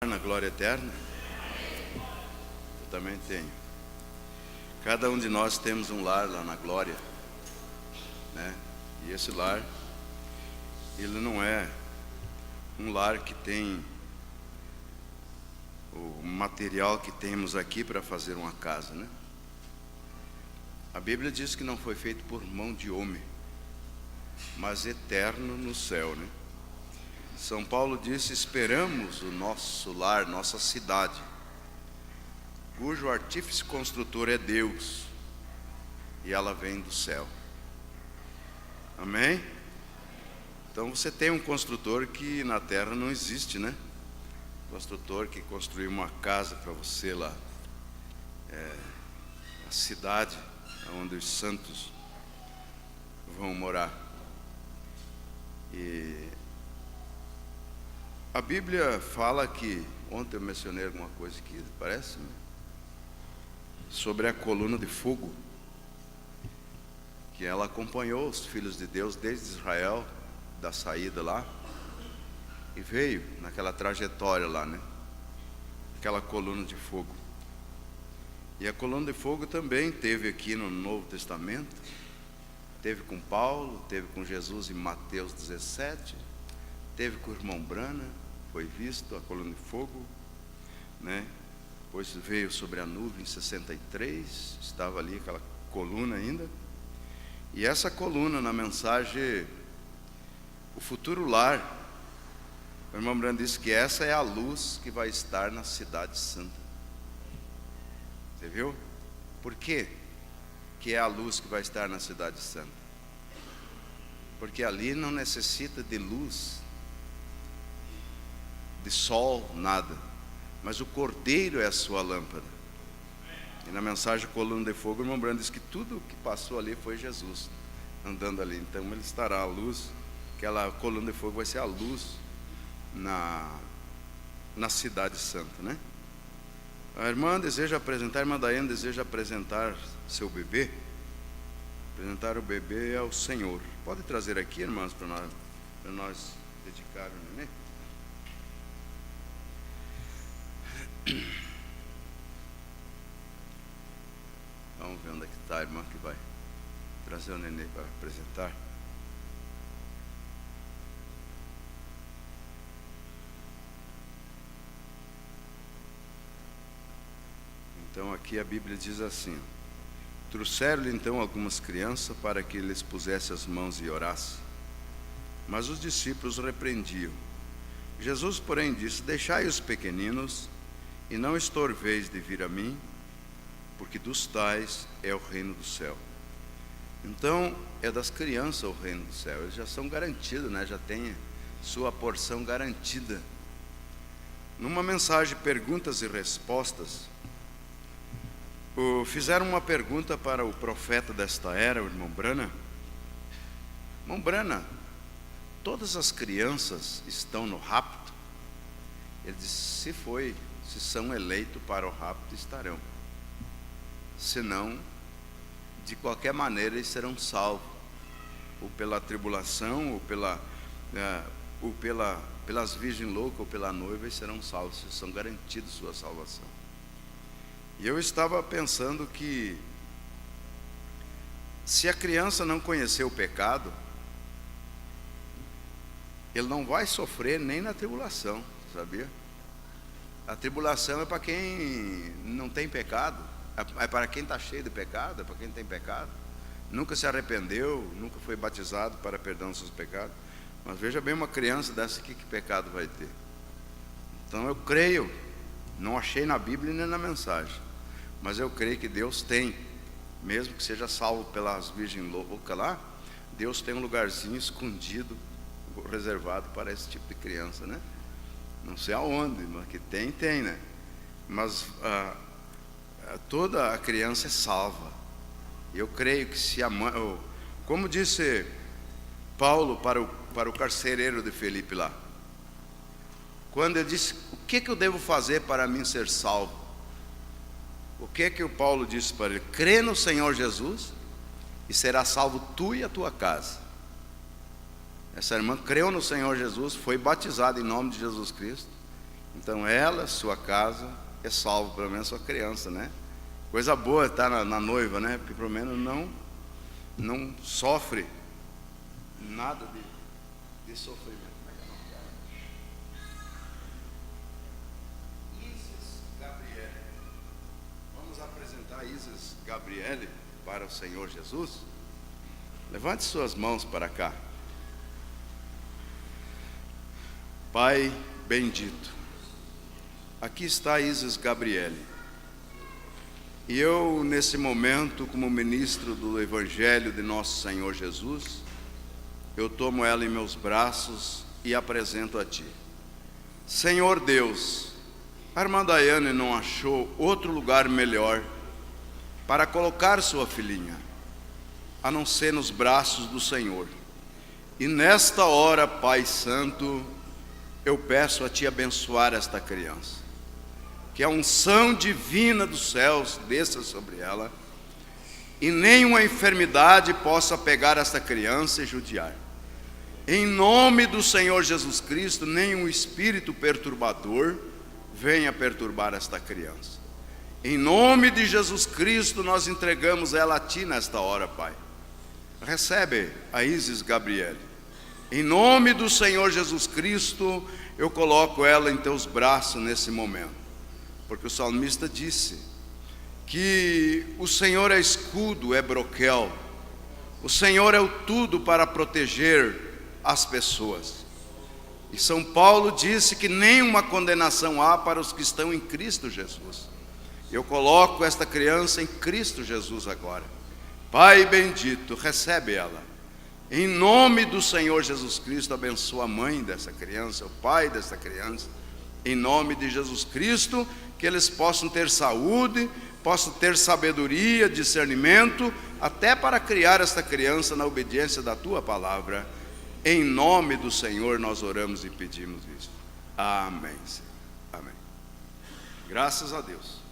Na glória eterna? Eu também tenho. Cada um de nós temos um lar lá na glória, né? E esse lar, ele não é um lar que tem o material que temos aqui para fazer uma casa, né? A Bíblia diz que não foi feito por mão de homem, mas eterno no céu, né? São Paulo disse: esperamos o nosso lar, nossa cidade, cujo artífice construtor é Deus, e ela vem do céu. Amém? Então você tem um construtor que na terra não existe, né? Construtor que construiu uma casa para você lá, a cidade onde os santos vão morar. E a Bíblia fala que, ontem eu mencionei alguma coisa aqui, parece, né? Sobre a coluna de fogo, que ela acompanhou os filhos de Deus desde Israel, da saída lá, e veio naquela trajetória lá, né? Aquela coluna de fogo. E a coluna de fogo também teve aqui no Novo Testamento, teve com Paulo, teve com Jesus em Mateus 17, teve com o irmão Brana, foi visto a coluna de fogo, né? Depois veio sobre a nuvem em 63, estava ali aquela coluna ainda. E essa coluna na mensagem, o futuro lar, o irmão Brana disse que essa é a luz que vai estar na cidade santa. Você viu? Por quê que é a luz que vai estar na cidade santa? Porque ali não necessita de luz, de sol, nada, mas o Cordeiro é a sua lâmpada. E na mensagem coluna de fogo, o irmão Brando diz que tudo que passou ali foi Jesus andando ali. Então ele estará a luz, aquela coluna de fogo vai ser a luz na cidade santa, né? A irmã deseja apresentar, a irmã Daiane deseja apresentar seu bebê, apresentar o bebê ao Senhor. Pode trazer aqui, irmãos, para nós dedicar o neném. Vamos ver onde é que está a irmã que vai trazer o neném para apresentar. Então aqui a Bíblia diz assim: trouxeram-lhe então algumas crianças para que lhes pusesse as mãos e orasse, mas os discípulos repreendiam. Jesus, porém, disse: deixai os pequeninos e não estorveis de vir a mim, porque dos tais é o reino do céu. Então é das crianças o reino do céu, eles já são garantidos, né? Já têm sua porção garantida. Numa mensagem perguntas e respostas, fizeram uma pergunta para o profeta desta era, o irmão Brana. Irmão Brana, todas as crianças estão no rapto? Ele disse: se são eleitos para o rapto, estarão. Senão, de qualquer maneira, eles serão salvos, ou pela tribulação, ou pelas virgens loucas, ou pela noiva, eles serão salvos, são garantidos sua salvação. E eu estava pensando que, se a criança não conhecer o pecado, ele não vai sofrer nem na tribulação, sabia? A tribulação é para quem não tem pecado, é para quem está cheio de pecado, é para quem tem pecado, nunca se arrependeu, nunca foi batizado para perdão dos seus pecados. Mas veja bem, uma criança dessa aqui, que pecado vai ter? Então eu creio, não achei na Bíblia nem na mensagem, mas eu creio que Deus tem, mesmo que seja salvo pelas virgens loucas lá, Deus tem um lugarzinho escondido, reservado para esse tipo de criança, né? Não sei aonde, mas que tem, né? Mas toda a criança é salva. Eu creio que se a mãe, como disse Paulo para o carcereiro de Filipe lá, quando ele disse: o que eu devo fazer para mim ser salvo? O que o Paulo disse para ele? Crê no Senhor Jesus e será salvo tu e a tua casa. Essa irmã creu no Senhor Jesus, foi batizada em nome de Jesus Cristo, Então ela, sua casa, é salvo, pelo menos sua criança, né? Coisa boa estar na noiva, né? Porque pelo menos não sofre nada de sofrimento. Isis Gabriele. Vamos apresentar Isis Gabriele para o Senhor Jesus. Levante suas mãos para cá. Pai bendito, aqui está Isis Gabriele. E eu, nesse momento, como ministro do Evangelho de nosso Senhor Jesus, eu tomo ela em meus braços e apresento a Ti. Senhor Deus, a irmã Daiane não achou outro lugar melhor para colocar sua filhinha, a não ser nos braços do Senhor. E nesta hora, Pai Santo, eu peço a Ti abençoar esta criança. Que a unção divina dos céus desça sobre ela, e nenhuma enfermidade possa pegar esta criança e judiar. Em nome do Senhor Jesus Cristo, nenhum espírito perturbador venha perturbar esta criança. Em nome de Jesus Cristo, nós entregamos ela a Ti nesta hora, Pai. Recebe a Isis Gabriele. Em nome do Senhor Jesus Cristo, eu coloco ela em Teus braços nesse momento. Porque o salmista disse que o Senhor é escudo, é broquel. O Senhor é o tudo para proteger as pessoas. E São Paulo disse que nenhuma condenação há para os que estão em Cristo Jesus. Eu coloco esta criança em Cristo Jesus agora. Pai bendito, recebe ela. Em nome do Senhor Jesus Cristo, abençoa a mãe dessa criança, o pai dessa criança. Em nome de Jesus Cristo, que eles possam ter saúde, possam ter sabedoria, discernimento, até para criar esta criança na obediência da Tua palavra. Em nome do Senhor nós oramos e pedimos isso. Amém, Senhor. Amém. Graças a Deus.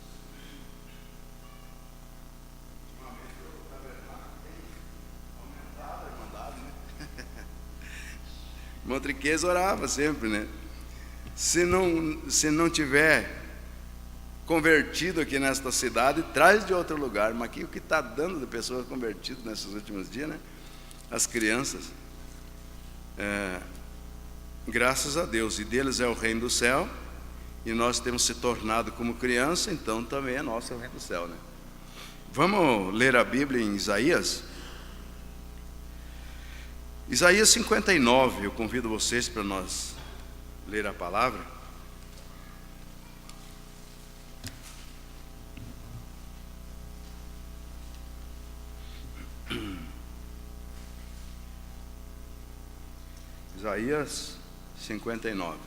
Irmão Triqueza orava sempre, né? Se não tiver convertido aqui nesta cidade, traz de outro lugar. Mas aqui o que está dando de pessoas convertidas nesses últimos dias, né? As crianças. Graças a Deus. E deles é o reino do céu. E nós temos se tornado como criança, então também é nosso o reino do céu, né? Vamos ler a Bíblia em Isaías? Isaías 59, eu convido vocês para nós ler a palavra. Isaías 59.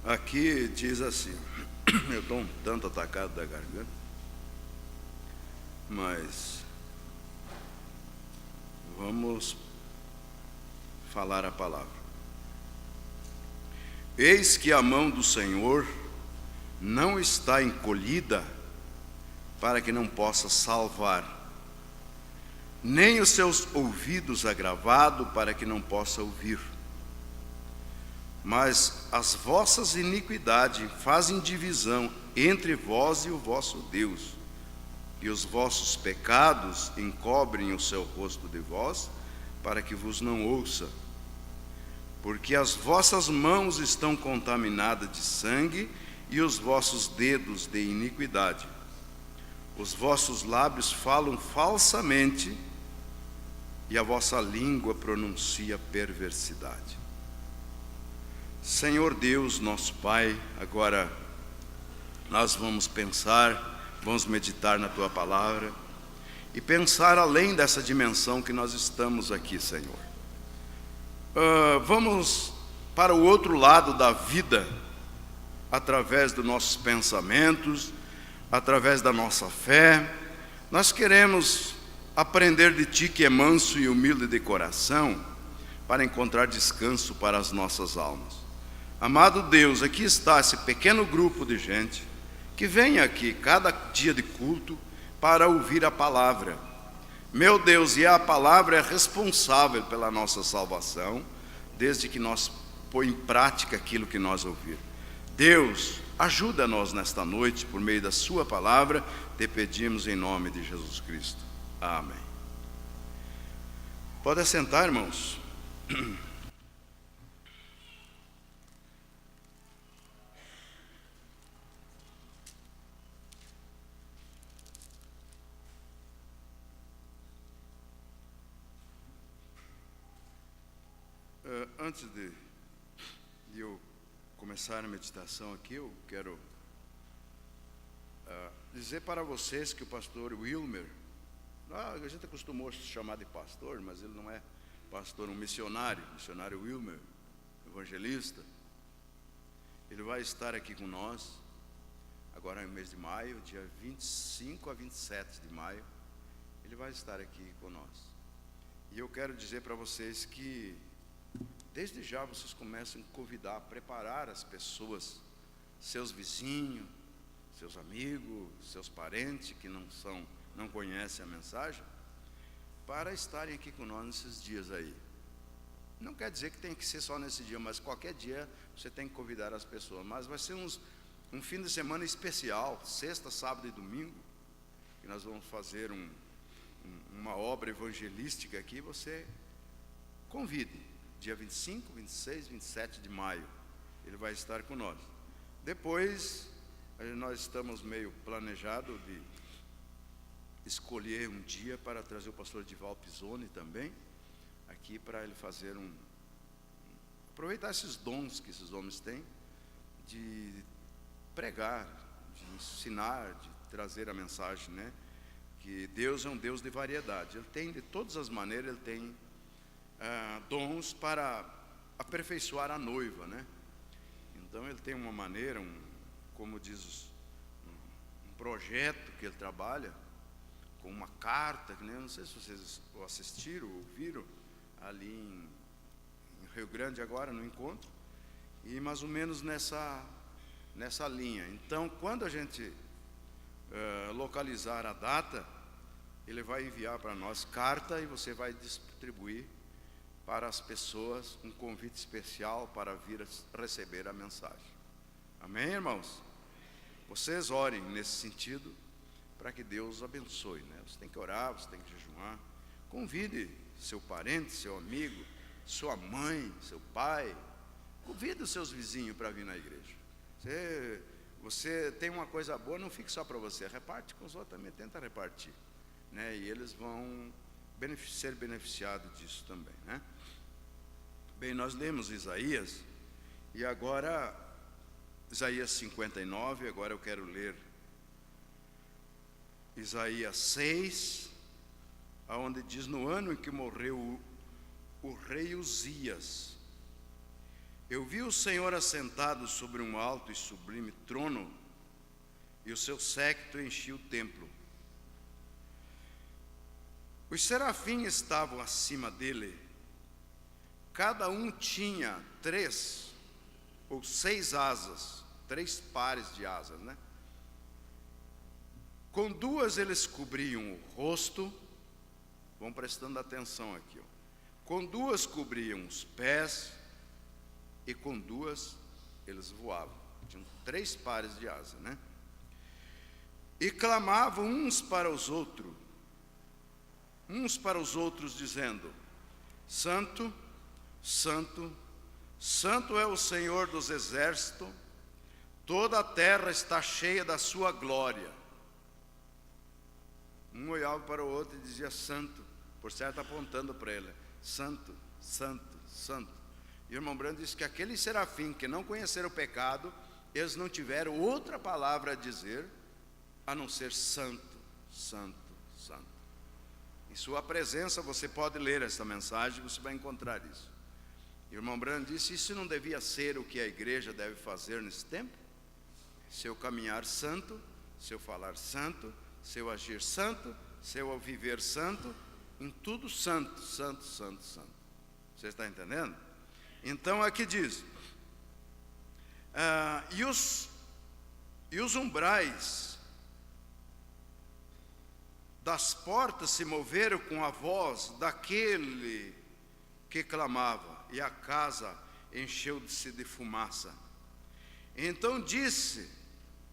Aqui diz assim, eu estou um tanto atacado da garganta, mas vamos falar a palavra. Eis que a mão do Senhor não está encolhida para que não possa salvar, nem os seus ouvidos agravados para que não possa ouvir. Mas as vossas iniquidades fazem divisão entre vós e o vosso Deus, e os vossos pecados encobrem o seu rosto de vós, para que vos não ouça. Porque as vossas mãos estão contaminadas de sangue, e os vossos dedos de iniquidade. Os vossos lábios falam falsamente, e a vossa língua pronuncia perversidade. Senhor Deus, nosso Pai, agora nós vamos pensar, vamos meditar na Tua palavra e pensar além dessa dimensão que nós estamos aqui, Senhor. Vamos para o outro lado da vida, através dos nossos pensamentos, através da nossa fé. Nós queremos aprender de Ti, que é manso e humilde de coração, para encontrar descanso para as nossas almas. Amado Deus, aqui está esse pequeno grupo de gente que vem aqui cada dia de culto para ouvir a palavra. Meu Deus, e a palavra é responsável pela nossa salvação. desde que nós põe em prática aquilo que nós ouvimos. Deus, ajuda-nos nesta noite, por meio da sua palavra, te pedimos em nome de Jesus Cristo. Amém. Pode assentar, irmãos. Antes de eu começar a meditação aqui, eu quero dizer para vocês que o pastor Wilmer, a gente acostumou a chamar de pastor, mas ele não é pastor, um missionário Wilmer, evangelista. Ele vai estar aqui com nós, agora no mês de maio, dia 25 a 27 de maio, ele vai estar aqui com nós. E eu quero dizer para vocês que desde já vocês começam a convidar, preparar as pessoas, seus vizinhos, seus amigos, seus parentes que não conhecem a mensagem, para estarem aqui com nós nesses dias aí. Não quer dizer que tem que ser só nesse dia, mas qualquer dia você tem que convidar as pessoas. Mas vai ser um fim de semana especial, sexta, sábado e domingo, que nós vamos fazer uma obra evangelística aqui. Você convide. Dia 25, 26, 27 de maio, ele vai estar com nós. Depois, nós estamos meio planejados de escolher um dia para trazer o pastor Dival Pisoni também, aqui para ele fazer aproveitar esses dons que esses homens têm, de pregar, de ensinar, de trazer a mensagem, né? Que Deus é um Deus de variedade. Ele tem, de todas as maneiras, ele tem dons para aperfeiçoar a noiva, né? Então ele tem uma maneira, como diz, um projeto que ele trabalha, com uma carta, que não sei se vocês assistiram ou ouviram, ali em Rio Grande agora, no encontro, e mais ou menos nessa linha. Então, quando a gente localizar a data, ele vai enviar para nós carta e você vai distribuir para as pessoas um convite especial para vir receber a mensagem. Amém, irmãos? Vocês orem nesse sentido para que Deus abençoe, né? Você tem que orar, você tem que jejuar. Convide seu parente, seu amigo, sua mãe, seu pai. Convide os seus vizinhos para vir na igreja. Você tem uma coisa boa, não fique só para você, reparte com os outros também, tenta repartir, né? E eles vão ser beneficiados disso também, né? Bem, nós lemos Isaías, e agora, Isaías 59, agora eu quero ler Isaías 6, onde diz: no ano em que morreu o rei Uzias, eu vi o Senhor assentado sobre um alto e sublime trono, e o seu séquito enchia o templo. Os serafins estavam acima dele, cada um tinha 3 ou 6 asas, 3 pares de asas, né? Com 2 eles cobriam o rosto, vão prestando atenção aqui, ó. Com 2 cobriam os pés, e com 2 eles voavam. Tinham 3 pares de asas, né? E clamavam uns para os outros, dizendo: Santo, Santo, Santo é o Senhor dos exércitos, toda a terra está cheia da sua glória. Um olhava para o outro e dizia santo, por certo apontando para ele: santo, santo, santo. E o irmão Brando disse que aqueles serafins que não conheceram o pecado, eles não tiveram outra palavra a dizer a não ser santo, santo, santo. Em sua presença você pode ler essa mensagem, você vai encontrar isso. E o irmão Brando disse: isso não devia ser o que a igreja deve fazer nesse tempo? Seu caminhar santo, seu falar santo, seu agir santo, seu viver santo, em tudo santo, santo, santo, santo. Você está entendendo? Então aqui diz: e os umbrais das portas se moveram com a voz daquele que clamava: e a casa encheu-se de fumaça. Então disse,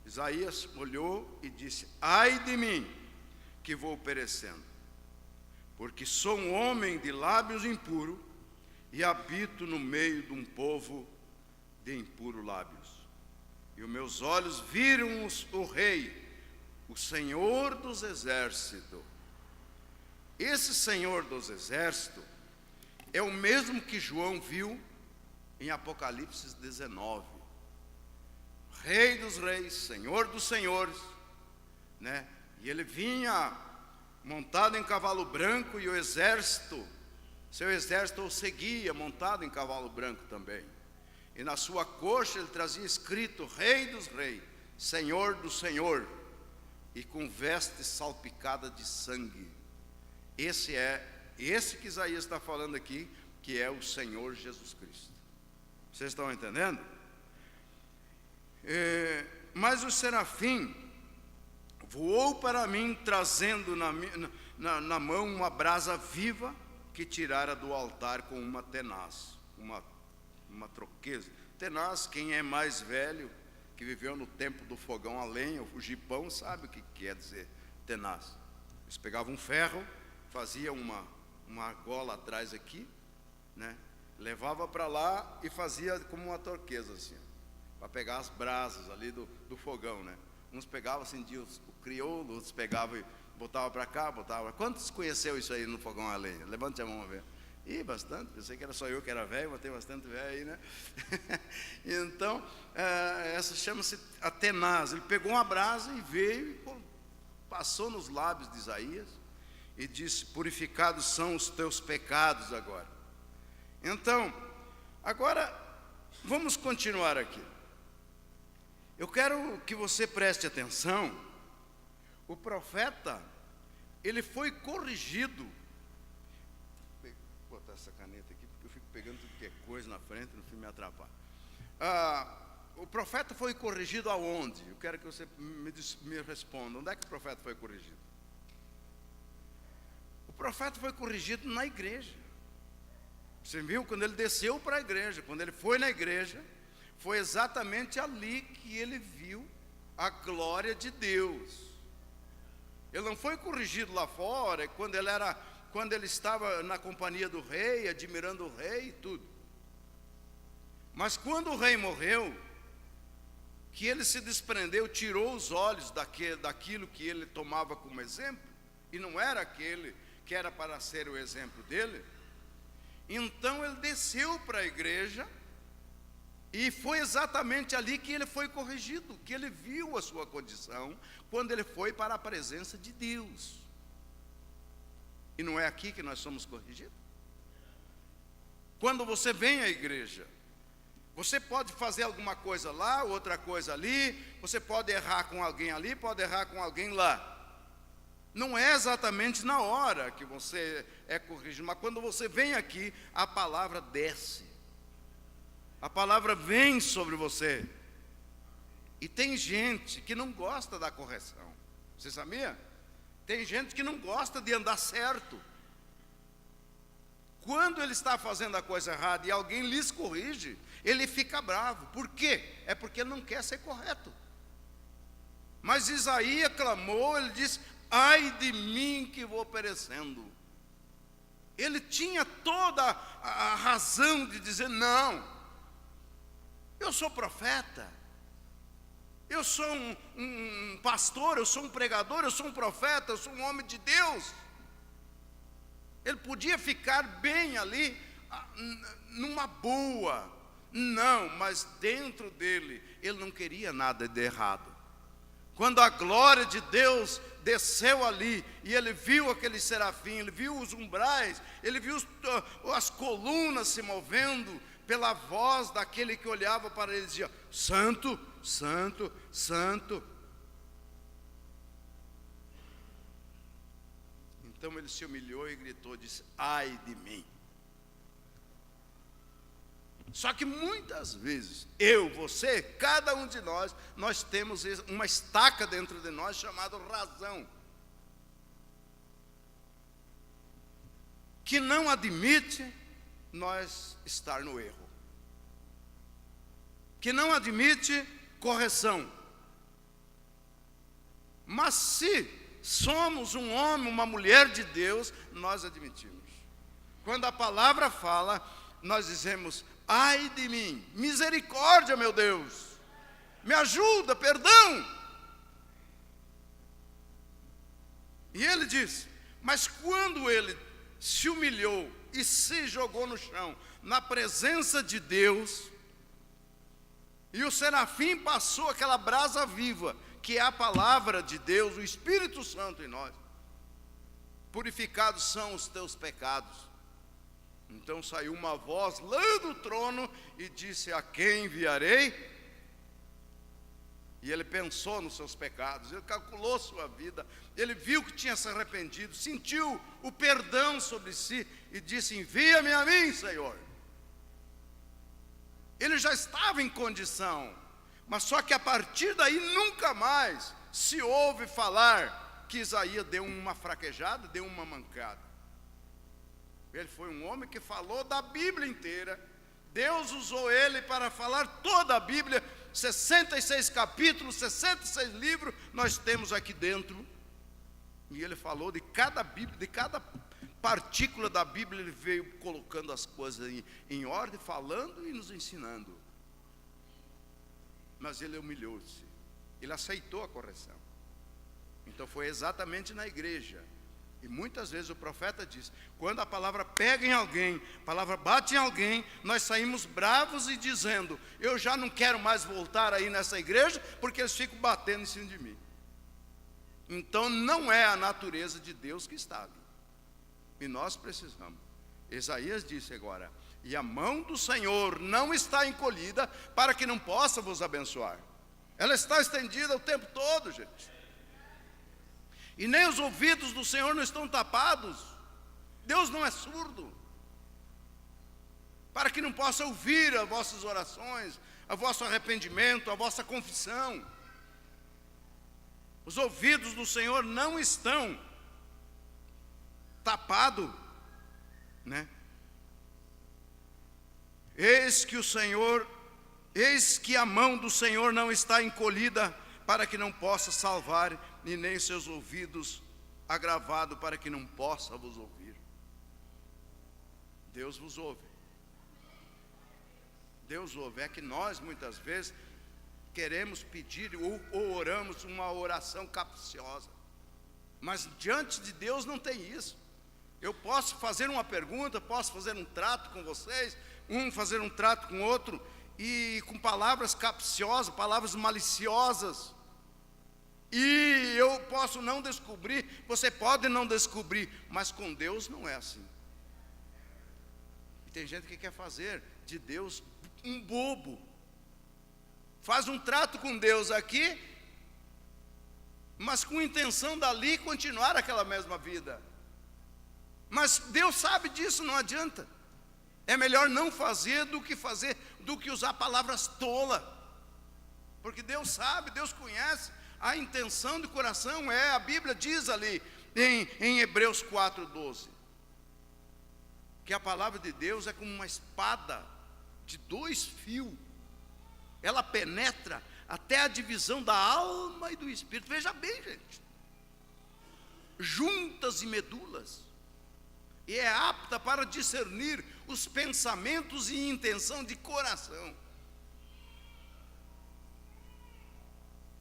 Isaías olhou e disse: ai de mim, que vou perecendo, porque sou um homem de lábios impuros e habito no meio de um povo de impuros lábios. E os meus olhos viram o Rei, o Senhor dos Exércitos. Esse Senhor dos Exércitos é o mesmo que João viu em Apocalipse 19. Rei dos reis, Senhor dos senhores, né? E ele vinha montado em cavalo branco, e o exército, seu exército o seguia, montado em cavalo branco também. E na sua coxa ele trazia escrito: Rei dos reis, Senhor do senhor, e com vestes salpicadas de sangue. Esse que Isaías está falando aqui, que é o Senhor Jesus Cristo. Vocês estão entendendo? Mas o serafim voou para mim, trazendo na mão uma brasa viva, que tirara do altar com uma tenaz, uma troqueza. Tenaz, quem é mais velho, que viveu no tempo do fogão a lenha, o jipão, sabe o que quer dizer tenaz. Eles pegavam um ferro, faziam uma argola atrás aqui, né? Levava para lá e fazia como uma torqueza assim, para pegar as brasas ali do fogão, né? Uns pegavam, acendiam o crioulo, outros pegavam e botavam para cá, botavam. Quantos conheceu isso aí no fogão a lenha? Levante a mão a ver. Ih, bastante. Pensei que era só eu que era velho, mas tem bastante velho aí, né? Então, essa chama-se a tenaz. Ele pegou uma brasa e veio e passou nos lábios de Isaías e disse: purificados são os teus pecados agora. Então, agora vamos continuar aqui. Eu quero que você preste atenção. O profeta, ele foi corrigido. Vou botar essa caneta aqui, porque eu fico pegando tudo que é coisa na frente, no fim me atrapalha. O profeta foi corrigido aonde? Eu quero que você me responda. Onde é que o profeta foi corrigido? O profeta foi corrigido na igreja. Você viu? Quando ele desceu para a igreja, quando ele foi na igreja, foi exatamente ali que ele viu a glória de Deus. Ele não foi corrigido lá fora, quando ele estava na companhia do rei, admirando o rei e tudo. Mas quando o rei morreu, que ele se desprendeu, tirou os olhos daquilo que ele tomava como exemplo, e não era aquele que era para ser o exemplo dele. Então ele desceu para a igreja, e foi exatamente ali que ele foi corrigido, que ele viu a sua condição, quando ele foi para a presença de Deus. E não é aqui que nós somos corrigidos? Quando você vem à igreja, você pode fazer alguma coisa lá, outra coisa ali, você pode errar com alguém ali, pode errar com alguém lá. Não é exatamente na hora que você é corrigido, mas quando você vem aqui, a palavra desce. A palavra vem sobre você. E tem gente que não gosta da correção. Você sabia? Tem gente que não gosta de andar certo. Quando ele está fazendo a coisa errada e alguém lhes corrige, ele fica bravo. Por quê? É porque ele não quer ser correto. Mas Isaías clamou, ele disse: ai de mim que vou perecendo. Ele tinha toda a razão de dizer: não, eu sou profeta, eu sou um pastor, eu sou um pregador, eu sou um profeta, eu sou um homem de Deus. Ele podia ficar bem ali, numa boa. Não, mas dentro dele, ele não queria nada de errado. Quando a glória de Deus desceu ali, e ele viu aquele serafim, ele viu os umbrais, ele viu as colunas se movendo, pela voz daquele que olhava para ele e dizia: santo, santo, santo. Então ele se humilhou e gritou, disse: ai de mim. Só que muitas vezes, eu, você, cada um de nós temos uma estaca dentro de nós chamada razão, que não admite nós estar no erro, que não admite correção. Mas se somos um homem, uma mulher de Deus, nós admitimos. Quando a palavra fala, nós dizemos: ai de mim, misericórdia, meu Deus, me ajuda, perdão. E ele diz: mas quando ele se humilhou e se jogou no chão, na presença de Deus, e o serafim passou aquela brasa viva, que é a palavra de Deus, o Espírito Santo em nós. Purificados são os teus pecados. Então saiu uma voz lá do trono e disse: a quem enviarei? E ele pensou nos seus pecados, ele calculou sua vida, ele viu que tinha se arrependido, sentiu o perdão sobre si e disse: envia-me a mim, Senhor. Ele já estava em condição, mas só que a partir daí nunca mais se ouve falar que Isaías deu uma fraquejada, deu uma mancada. Ele foi um homem que falou da Bíblia inteira. Deus usou ele para falar toda a Bíblia, 66 capítulos, 66 livros nós temos aqui dentro. E ele falou de cada Bíblia, de cada partícula da Bíblia, ele veio colocando as coisas em ordem, falando e nos ensinando. Mas ele humilhou-se, ele aceitou a correção. Então foi exatamente na igreja. E muitas vezes o profeta diz: quando a palavra pega em alguém, a palavra bate em alguém, nós saímos bravos e dizendo: eu já não quero mais voltar aí nessa igreja, porque eles ficam batendo em cima de mim. Então não é a natureza de Deus que está ali. E nós precisamos. Isaías disse agora: e a mão do Senhor não está encolhida para que não possa vos abençoar. Ela está estendida o tempo todo, gente. E nem os ouvidos do Senhor não estão tapados. Deus não é surdo, para que não possa ouvir as vossas orações, o vosso arrependimento, a vossa confissão. Os ouvidos do Senhor não estão tapados, né? Eis que a mão do Senhor não está encolhida para que não possa salvar, e nem seus ouvidos agravados para que não possa vos ouvir. Deus vos ouve. Deus ouve. É que nós muitas vezes queremos pedir ou oramos uma oração capciosa, mas diante de Deus não tem isso. Eu posso fazer uma pergunta, posso fazer um trato com vocês, fazer um trato com outro, e com palavras capciosas, palavras maliciosas, e eu posso não descobrir, você pode não descobrir, mas com Deus não é assim. E tem gente que quer fazer de Deus um bobo, faz um trato com Deus aqui, mas com intenção dali continuar aquela mesma vida. Mas Deus sabe disso, não adianta. É melhor não fazer do que usar palavras tolas, porque Deus sabe, Deus conhece a intenção do coração. A Bíblia diz ali em Hebreus 4:12, que a palavra de Deus é como uma espada de 2 fios, ela penetra até a divisão da alma e do espírito. Veja bem, gente, juntas e medulas, e é apta para discernir os pensamentos e intenção de coração.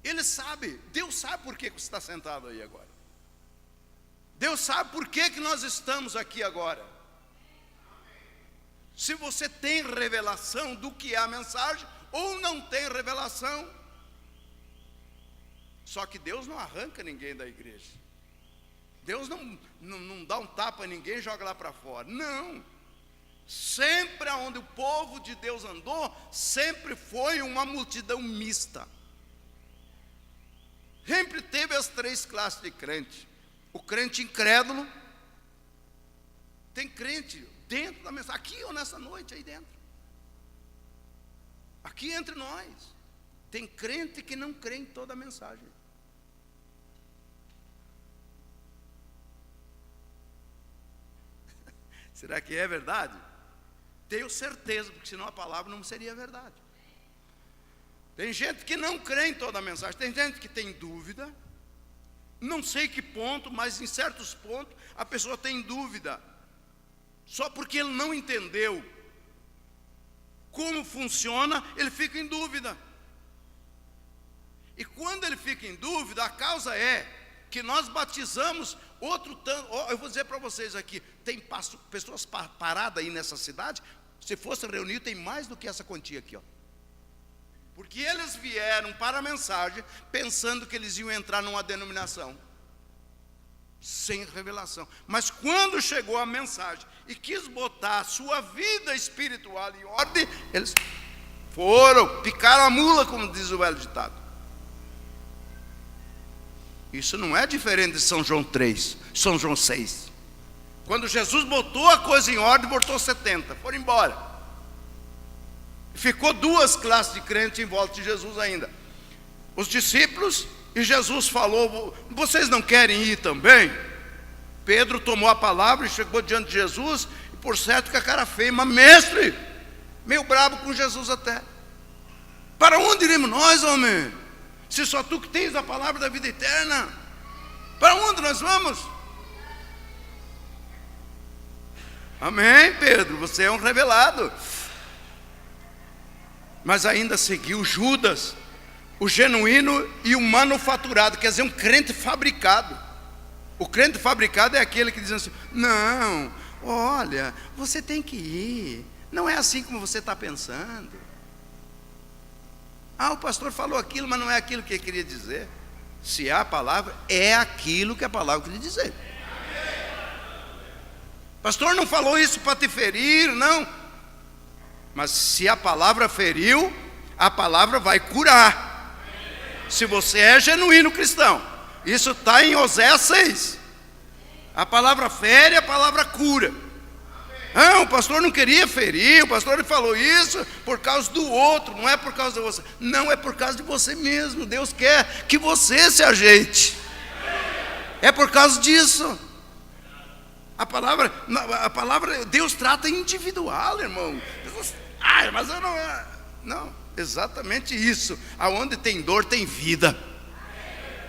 Ele sabe, Deus sabe por que você está sentado aí agora. Deus sabe por que nós estamos aqui agora. Se você tem revelação do que é a mensagem, ou não tem revelação. Só que Deus não arranca ninguém da igreja. Deus não dá um tapa em ninguém e joga lá para fora. Não. Sempre onde o povo de Deus andou, sempre foi uma multidão mista. Sempre teve as 3 classes de crente. O crente incrédulo. Tem crente dentro da mensagem, aqui ou nessa noite aí dentro. Aqui entre nós. Tem crente que não crê em toda a mensagem. Será que é verdade? Tenho certeza, porque senão a palavra não seria verdade. Tem gente que não crê em toda a mensagem, tem gente que tem dúvida, não sei que ponto, mas em certos pontos a pessoa tem dúvida, só porque ele não entendeu como funciona, ele fica em dúvida. E quando ele fica em dúvida, a causa é que nós batizamos outro tanto. Eu vou dizer para vocês aqui, tem pessoas paradas aí nessa cidade, se fosse reunir, tem mais do que essa quantia aqui, ó. Porque eles vieram para a mensagem pensando que eles iam entrar numa denominação sem revelação. Mas quando chegou a mensagem e quis botar a sua vida espiritual em ordem, eles foram, picaram a mula, como diz o velho ditado. Isso não é diferente de São João 3, São João 6. Quando Jesus botou a coisa em ordem, botou 70, foram embora. Ficou duas classes de crentes em volta de Jesus ainda. Os discípulos, e Jesus falou: vocês não querem ir também? Pedro tomou a palavra e chegou diante de Jesus, e por certo com a cara feia, mas mestre, meio bravo com Jesus até. Para onde iremos nós, homem? Se só tu que tens a palavra da vida eterna, para onde nós vamos? Amém, Pedro, você é um revelado. Mas ainda seguiu Judas, o genuíno e o manufaturado, quer dizer, um crente fabricado. O crente fabricado é aquele que diz assim: não, olha, você tem que ir, não é assim como você está pensando. Ah, o pastor falou aquilo, mas não é aquilo que ele queria dizer. Se há a palavra, é aquilo que a palavra queria dizer. Pastor não falou isso para te ferir, não. Mas se a palavra feriu, a palavra vai curar. Se você é genuíno cristão, isso está em Oséias 6. A palavra fere, a palavra cura. Ah, o pastor não queria ferir, o pastor falou isso por causa do outro, não é por causa de você. Não, é por causa de você mesmo. Deus quer que você se ajeite. É por causa disso. A palavra, Deus trata individual, irmão. Mas eu não, exatamente isso. Aonde tem dor, tem vida.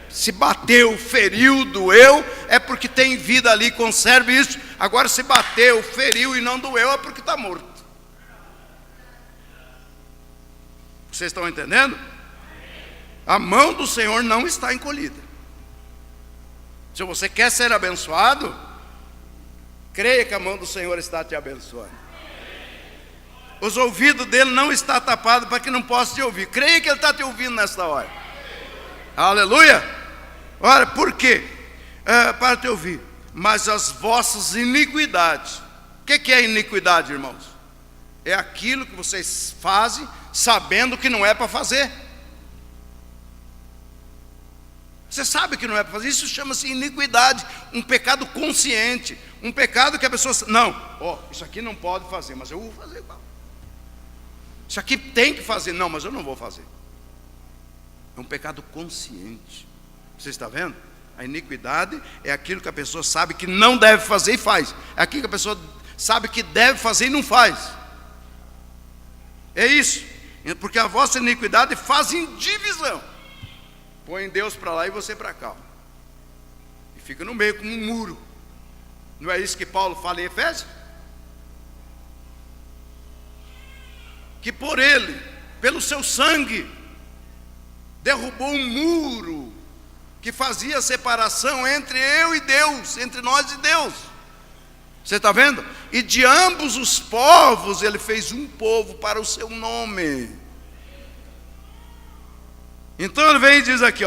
Se bateu, feriu, doeu, é porque tem vida ali, conserve isso. Agora se bateu, feriu e não doeu, é porque está morto. Vocês estão entendendo? A mão do Senhor não está encolhida. Se você quer ser abençoado, creia que a mão do Senhor está te abençoando. Os ouvidos dele não estão tapados para que não possa te ouvir. Creia que ele está te ouvindo nesta hora. Aleluia. Ora, por quê? Para te ouvir. Mas as vossas iniquidades. O que é iniquidade, irmãos? É aquilo que vocês fazem sabendo que não é para fazer. Você sabe que não é para fazer. Isso chama-se iniquidade. Um pecado consciente. Um pecado que a pessoa... Não, isso aqui não pode fazer, mas eu vou fazer igual. Isso aqui tem que fazer. Não, mas eu não vou fazer. É um pecado consciente. Você está vendo? A iniquidade é aquilo que a pessoa sabe que não deve fazer e faz. É aquilo que a pessoa sabe que deve fazer e não faz. É isso. Porque a vossa iniquidade faz divisão. Põe Deus para lá e você para cá. E fica no meio como um muro. Não é isso que Paulo fala em Efésios? Que por ele, pelo seu sangue, derrubou um muro que fazia separação entre eu e Deus, entre nós e Deus. Você está vendo? E de ambos os povos ele fez um povo para o seu nome. Então ele vem e diz aqui,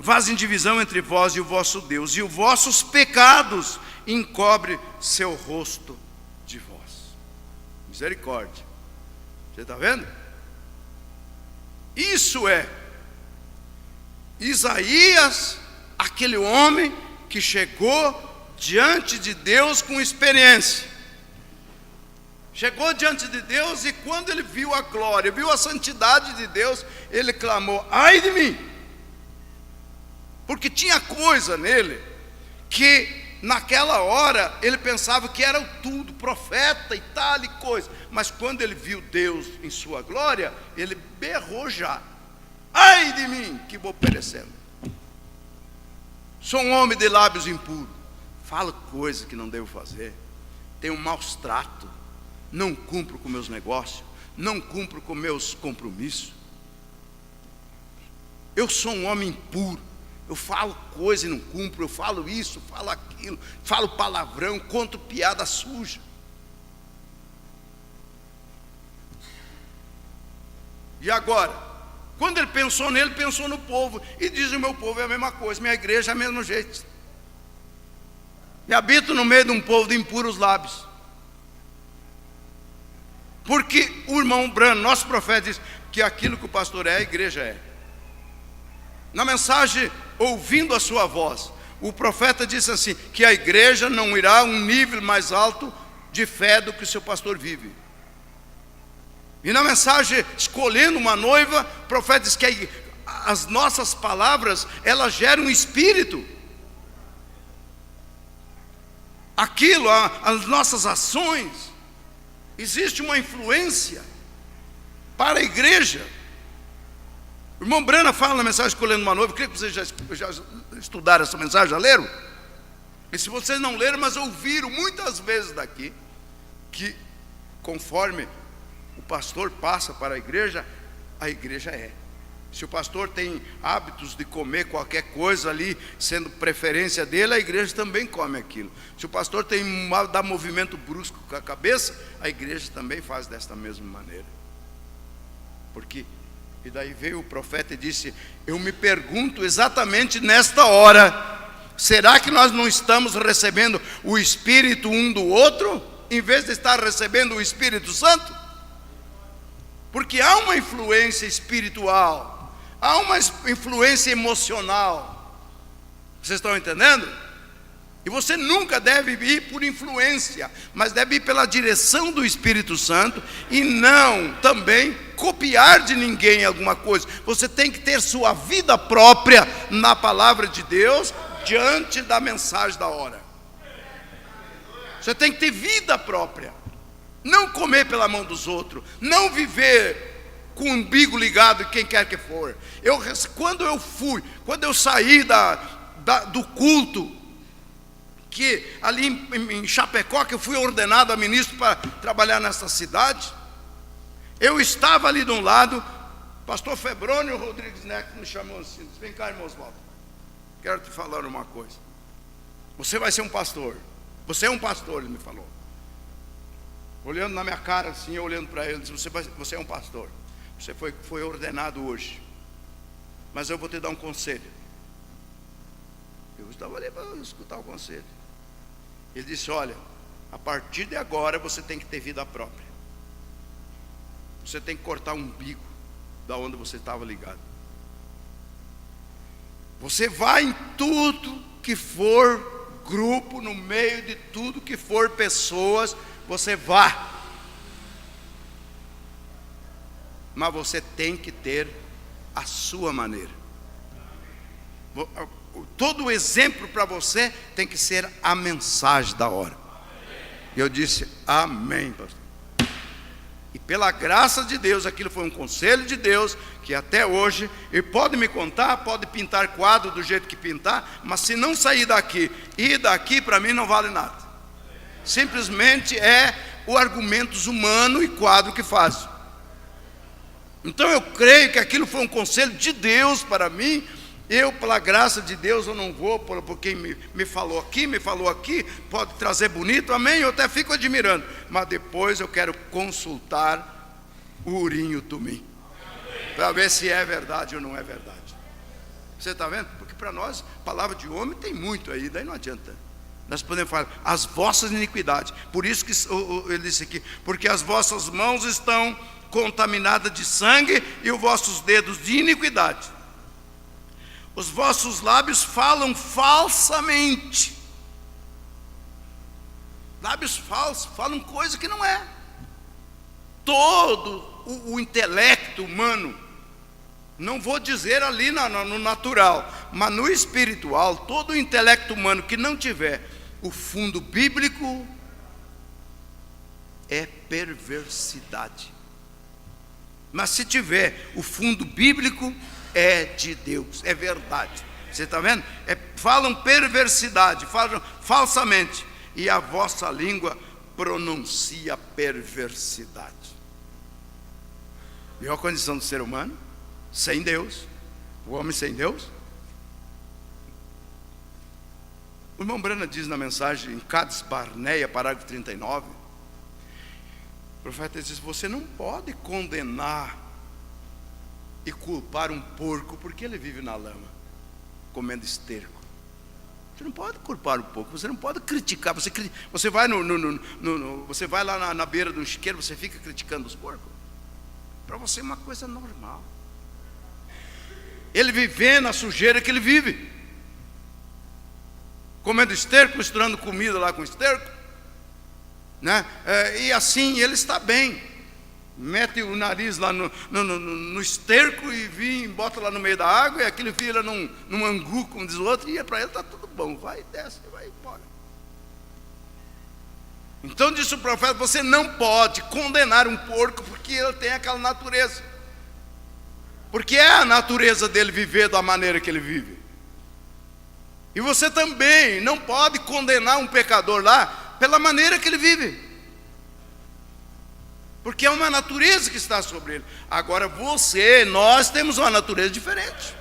fazem divisão entre vós e o vosso Deus, e os vossos pecados encobre seu rosto de vós. Misericórdia. Você está vendo? Isso é Isaías, aquele homem que chegou diante de Deus com experiência. Chegou diante de Deus e quando ele viu a glória, viu a santidade de Deus, ele clamou: ai de mim! Porque tinha coisa nele que naquela hora ele pensava que era tudo, profeta e tal e coisa, mas quando ele viu Deus em sua glória, ele berrou já: ai de mim, que vou perecendo. Sou um homem de lábios impuros, falo coisas que não devo fazer, tenho maus tratos, não cumpro com meus negócios, não cumpro com meus compromissos. Eu sou um homem impuro, eu falo coisa e não cumpro, eu falo isso, falo aquilo, falo palavrão, conto piada suja. E agora, quando ele pensou nele, pensou no povo, e diz: o meu povo é a mesma coisa, minha igreja é o mesmo jeito. E habito no meio de um povo de impuros lábios. Porque o irmão Branham, nosso profeta, diz que aquilo que o pastor é, a igreja é. Na mensagem, ouvindo a sua voz, o profeta disse assim, que a igreja não irá a um nível mais alto de fé do que o seu pastor vive. E na mensagem, escolhendo uma noiva, o profeta diz que as nossas palavras, elas geram um espírito. Aquilo, as nossas ações, existe uma influência para a igreja. O irmão Branham fala na mensagem escolhendo uma noiva. Eu queria que vocês já estudaram essa mensagem, já leram? E se vocês não leram, mas ouviram muitas vezes daqui, que conforme o pastor passa para a igreja é. Se o pastor tem hábitos de comer qualquer coisa ali, sendo preferência dele, a igreja também come aquilo. Se o pastor dá movimento brusco com a cabeça, a igreja também faz desta mesma maneira. Porque, e daí veio o profeta e disse: eu me pergunto exatamente nesta hora, será que nós não estamos recebendo o Espírito um do outro, em vez de estar recebendo o Espírito Santo? Porque há uma influência espiritual, há uma influência emocional. Vocês estão entendendo? E você nunca deve ir por influência, mas deve ir pela direção do Espírito Santo, e não também copiar de ninguém alguma coisa. Você tem que ter sua vida própria na palavra de Deus, diante da mensagem da hora. Você tem que ter vida própria. Não comer pela mão dos outros, não viver com o umbigo ligado em quem quer que for. Quando eu saí do culto, que ali em Chapecó, que eu fui ordenado a ministro para trabalhar nessa cidade, eu estava ali de um lado, pastor Febrônio Rodrigues Neto me chamou assim: vem cá, irmão Oswaldo, quero te falar uma coisa, você vai ser um pastor, você é um pastor, ele me falou. Olhando na minha cara assim, eu olhando para ele, disse: você é um pastor, você foi ordenado hoje, mas eu vou te dar um conselho. Eu estava ali para escutar o conselho. Ele disse: olha, a partir de agora você tem que ter vida própria. Você tem que cortar o umbigo da onde você estava ligado. Você vai em tudo que for grupo, no meio de tudo que for pessoas, você vá, mas você tem que ter a sua maneira. Todo o exemplo para você tem que ser a mensagem da hora. E eu disse: amém, pastor. E pela graça de Deus, aquilo foi um conselho de Deus, que até hoje, ele pode me contar, pode pintar quadro do jeito que pintar, mas se não sair daqui, ir daqui para mim não vale nada. Simplesmente é o argumentos humano e quadro que faz. Então eu creio que aquilo foi um conselho de Deus para mim. Eu, pela graça de Deus, eu não vou por quem me falou aqui, pode trazer bonito, amém, eu até fico admirando, mas depois eu quero consultar o Urim e o Tumim, para ver se é verdade ou não é verdade. Você está vendo? Porque para nós, palavra de homem tem muito aí, daí não adianta. Nós podemos falar as vossas iniquidades. Por isso que ele disse aqui: porque as vossas mãos estão contaminadas de sangue e os vossos dedos de iniquidade. Os vossos lábios falam falsamente. Lábios falsos, falam coisa que não é. Todo o intelecto humano, não vou dizer ali no natural, mas no espiritual, todo o intelecto humano que não tiver o fundo bíblico é perversidade. Mas se tiver o fundo bíblico, é de Deus, é verdade. Você está vendo? Falam perversidade, falam falsamente, e a vossa língua pronuncia perversidade. Viu a condição do ser humano? Sem Deus, o homem sem Deus. O irmão Branham diz na mensagem em Cades Barneia, parágrafo 39, o profeta diz: você não pode condenar e culpar um porco porque ele vive na lama, comendo esterco. Você não pode culpar o porco, você não pode criticar. Você vai você vai lá na beira do chiqueiro, você fica criticando os porcos. Para você é uma coisa normal. Ele vive na sujeira que ele vive, comendo esterco, misturando comida lá com esterco, né? E assim ele está bem. Mete o nariz lá no esterco e bota lá no meio da água, e aquele vira num angu, como diz o outro, e para ele está tudo bom, vai, desce, vai embora. Então disse o profeta: você não pode condenar um porco porque ele tem aquela natureza, porque é a natureza dele viver da maneira que ele vive. E você também não pode condenar um pecador lá pela maneira que ele vive, porque é uma natureza que está sobre ele. Agora nós temos uma natureza diferente.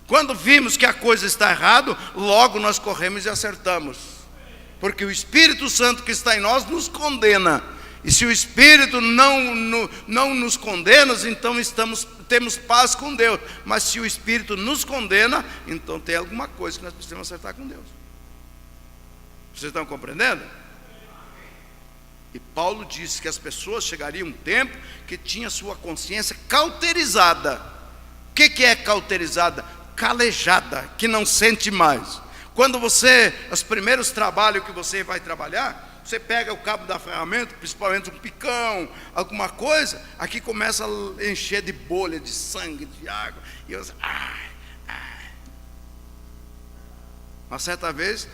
Quando vimos que a coisa está errada, logo nós corremos e acertamos, porque o Espírito Santo que está em nós nos condena. E se o Espírito não nos condena, então temos paz com Deus. Mas se o Espírito nos condena, então tem alguma coisa que nós precisamos acertar com Deus. Vocês estão compreendendo? E Paulo disse que as pessoas chegariam um tempo que tinha sua consciência cauterizada. O que é cauterizada? Calejada, que não sente mais. Quando os primeiros trabalhos que você vai trabalhar, você pega o cabo da ferramenta, principalmente um picão, alguma coisa, aqui começa a encher de bolha, de sangue, de água, e você, Uma certa vez,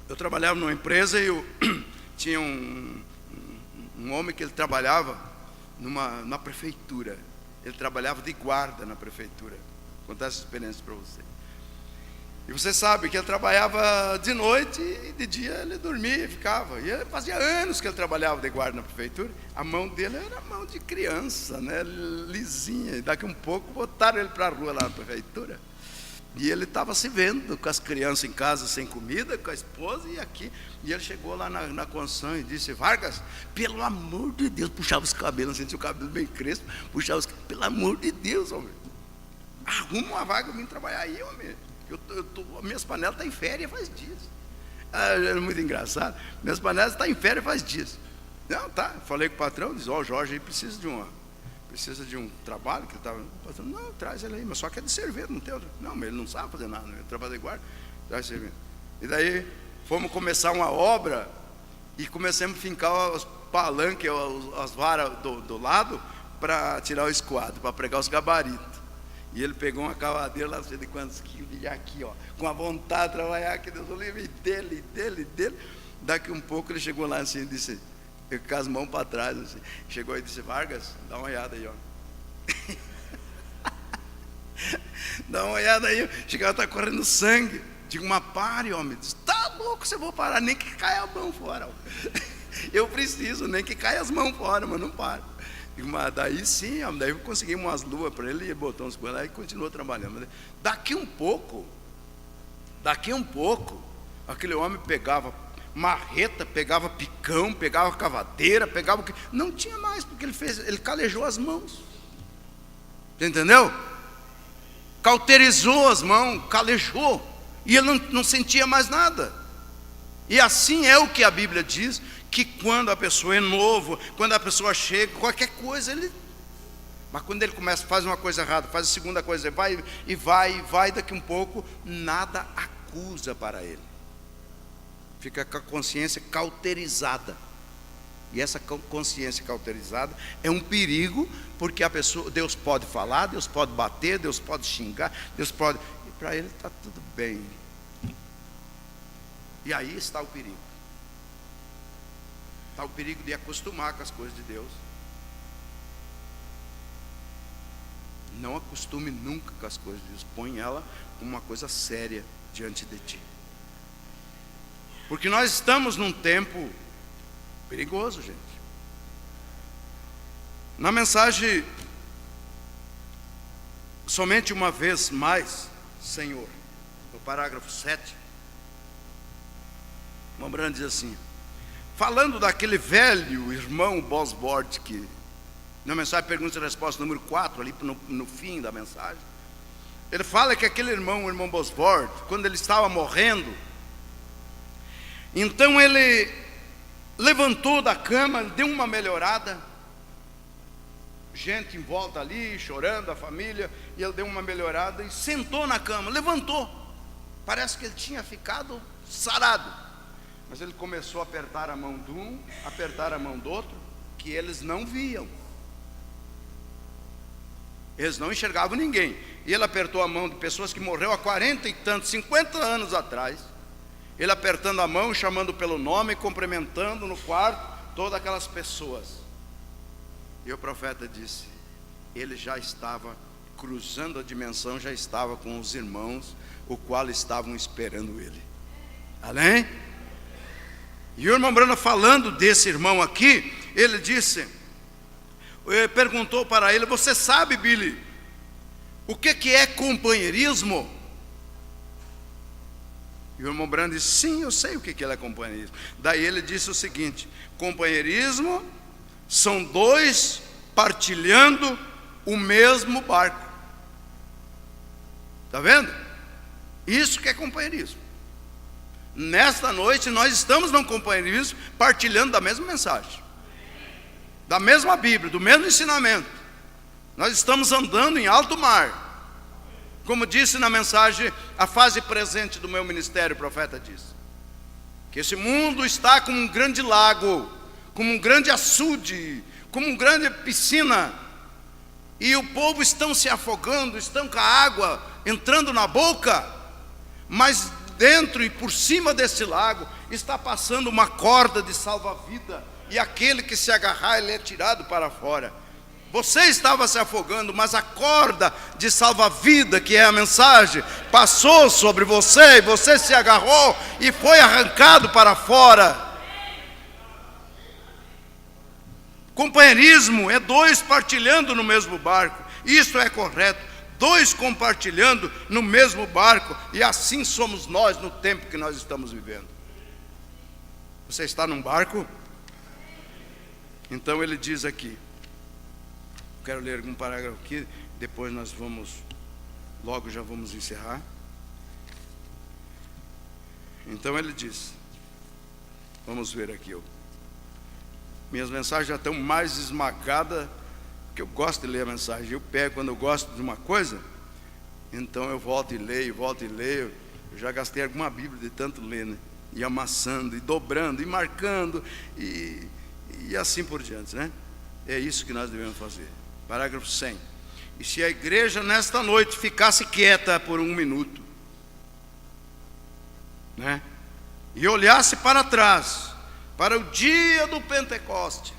eu trabalhava numa empresa e tinha um homem que ele trabalhava na prefeitura. Ele trabalhava de guarda na prefeitura. Vou contar essa experiência para você. E você sabe que ele trabalhava de noite e de dia ele dormia e ficava. E fazia anos que ele trabalhava de guarda na prefeitura. A mão dele era mão de criança, né, lisinha. E daqui um pouco botaram ele para a rua lá na prefeitura. E ele estava se vendo com as crianças em casa sem comida, com a esposa e aqui. E ele chegou lá na construção e disse: Vargas, pelo amor de Deus, puxava os cabelos, sentia o cabelo bem crespo, puxava os cabelos, pelo amor de Deus, homem, arruma uma vaga, eu vim trabalhar aí, homem. Minhas panelas estão em férias faz dias. É muito engraçado. Minhas panelas estão em férias faz dias. Não, tá. Falei com o patrão, disse: ó, o Jorge aí precisa de um trabalho que ele estava. O patrão: não, traz ele aí, mas só que é de serviço, não tem outro. Não, mas ele não sabe fazer nada, ele trabalha de guarda, traz serviço. E daí fomos começar uma obra e começamos a fincar os palanques, as varas do lado, para tirar o esquadro, para pregar os gabaritos. E ele pegou uma cavadeira lá, não sei de quantos quilos, e aqui, ó, com a vontade de trabalhar, que Deus o livre, e dele. Daqui um pouco ele chegou lá assim e disse, com as mãos para trás, assim, chegou e disse: Vargas, dá uma olhada aí, ó. Dá uma olhada aí, chegava, está correndo sangue. Digo: mas pare, homem. Diz: tá louco, você vou parar, nem que caia a mão fora. Eu preciso, nem que caia as mãos fora, mas não para. Digo: mas daí sim, homem, daí conseguimos umas luvas para ele e botou uns coisas lá e continuou trabalhando. Daqui um pouco, aquele homem pegava marreta, pegava picão, pegava cavadeira, pegava o que. Não tinha mais, porque ele calejou as mãos. Entendeu? Cauterizou as mãos, calejou, e ele não sentia mais nada. E assim é o que a Bíblia diz, que quando a pessoa é novo, quando a pessoa chega, qualquer coisa mas quando ele começa, faz uma coisa errada, faz a segunda coisa, vai, daqui um pouco, nada acusa para ele. Fica com a consciência cauterizada. E essa consciência cauterizada é um perigo, porque a pessoa, Deus pode falar, Deus pode bater, Deus pode xingar, Deus pode, e para ele está tudo bem. E aí está o perigo. Está o perigo de acostumar com as coisas de Deus. Não acostume nunca com as coisas de Deus. Põe ela como uma coisa séria diante de ti. Porque nós estamos num tempo perigoso, gente. Na mensagem, somente uma vez mais, Senhor, no parágrafo 7, Mombrana diz assim, falando daquele velho irmão Bosworth, que na mensagem pergunta e resposta número 4, ali no fim da mensagem, ele fala que aquele irmão, o irmão Bosworth, quando ele estava morrendo, então ele levantou da cama, deu uma melhorada, gente em volta ali, chorando, a família, e ele deu uma melhorada e sentou na cama, levantou, parece que ele tinha ficado sarado, mas ele começou a apertar a mão de um, apertar a mão do outro, que eles não viam, eles não enxergavam ninguém, e ele apertou a mão de pessoas que morreram há 40 e tantos, 50 anos atrás, ele apertando a mão, chamando pelo nome, cumprimentando no quarto, todas aquelas pessoas, e o profeta disse, ele já estava cruzando a dimensão, já estava com os irmãos, o qual estavam esperando ele, amém? E o irmão Branham falando desse irmão aqui, ele disse, perguntou para ele, você sabe, Billy, o que é companheirismo? E o irmão Branham disse, sim, eu sei o que é companheirismo. Daí ele disse o seguinte, companheirismo são dois partilhando o mesmo barco. Está vendo? Isso que é companheirismo. Nesta noite nós estamos num companheirismo, partilhando da mesma mensagem, da mesma Bíblia, do mesmo ensinamento. Nós estamos andando em alto mar. Como disse na mensagem, a fase presente do meu ministério, o profeta disse, que esse mundo está como um grande lago, como um grande açude, como uma grande piscina, e o povo estão se afogando, estão com a água entrando na boca, mas dentro e por cima desse lago está passando uma corda de salva-vida, e aquele que se agarrar, ele é tirado para fora. Você estava se afogando, mas a corda de salva-vida, que é a mensagem, passou sobre você, e você se agarrou e foi arrancado para fora. Companheirismo é dois partilhando no mesmo barco, isso é correto, dois compartilhando no mesmo barco, e assim somos nós no tempo que nós estamos vivendo. Você está num barco? Então ele diz aqui, quero ler algum parágrafo aqui, depois nós vamos, logo já vamos encerrar. Então ele diz, vamos ver aqui, minhas mensagens já estão mais esmagadas, porque eu gosto de ler a mensagem, eu pego quando eu gosto de uma coisa, então eu volto e leio, eu já gastei alguma Bíblia de tanto ler, né? E amassando, e dobrando, e marcando, e assim por diante, né? É isso que nós devemos fazer. Parágrafo 100. E se a igreja nesta noite ficasse quieta por um minuto, né? E olhasse para trás, para o dia do Pentecoste,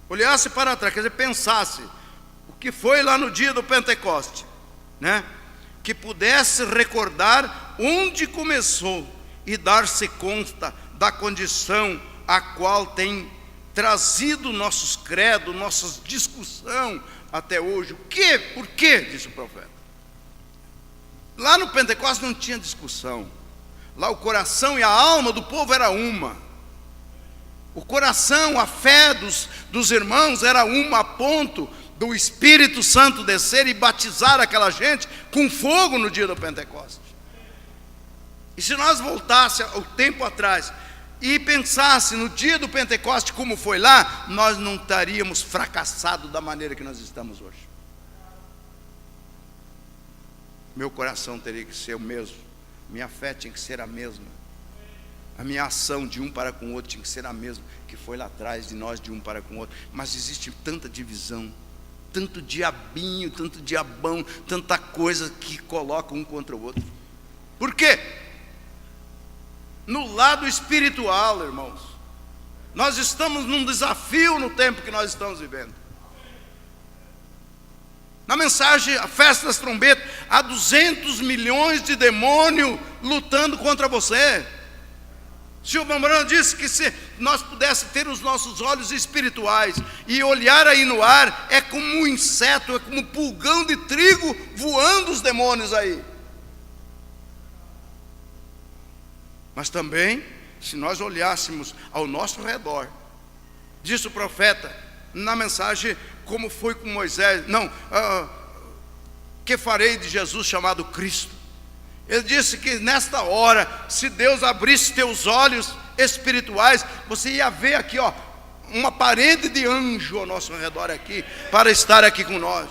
olhasse para trás, quer dizer, pensasse o que foi lá no dia do Pentecoste, né? Que pudesse recordar onde começou e dar-se conta da condição a qual tem trazido nossos credos, nossas discussão até hoje. O que? Por quê? Disse o profeta. Lá no Pentecostes não tinha discussão. Lá o coração e a alma do povo era uma. O coração, a fé dos irmãos era uma, a ponto do Espírito Santo descer e batizar aquela gente com fogo no dia do Pentecostes. E se nós voltássemos ao tempo atrás e pensasse no dia do Pentecoste como foi lá, nós não estaríamos fracassados da maneira que nós estamos hoje. Meu coração teria que ser o mesmo, minha fé tinha que ser a mesma, a minha ação de um para com o outro tinha que ser a mesma que foi lá atrás de nós, de um para com o outro. Mas existe tanta divisão, tanto diabinho, tanto diabão, tanta coisa que coloca um contra o outro. Por quê? no lado espiritual, irmãos. Nós estamos num desafio no tempo que nós estamos vivendo. Na mensagem, a festa das trombetas, há 200 milhões de demônios lutando contra você. Se o Branham disse que se nós pudéssemos ter os nossos olhos espirituais e olhar aí no ar, é como um inseto, é como um pulgão de trigo voando os demônios aí. Mas também, se nós olhássemos ao nosso redor, disse o profeta na mensagem, como foi com Moisés, que farei de Jesus chamado Cristo? Ele disse que nesta hora, se Deus abrisse teus olhos espirituais, você ia ver aqui, uma parede de anjo ao nosso redor aqui, para estar aqui com nós.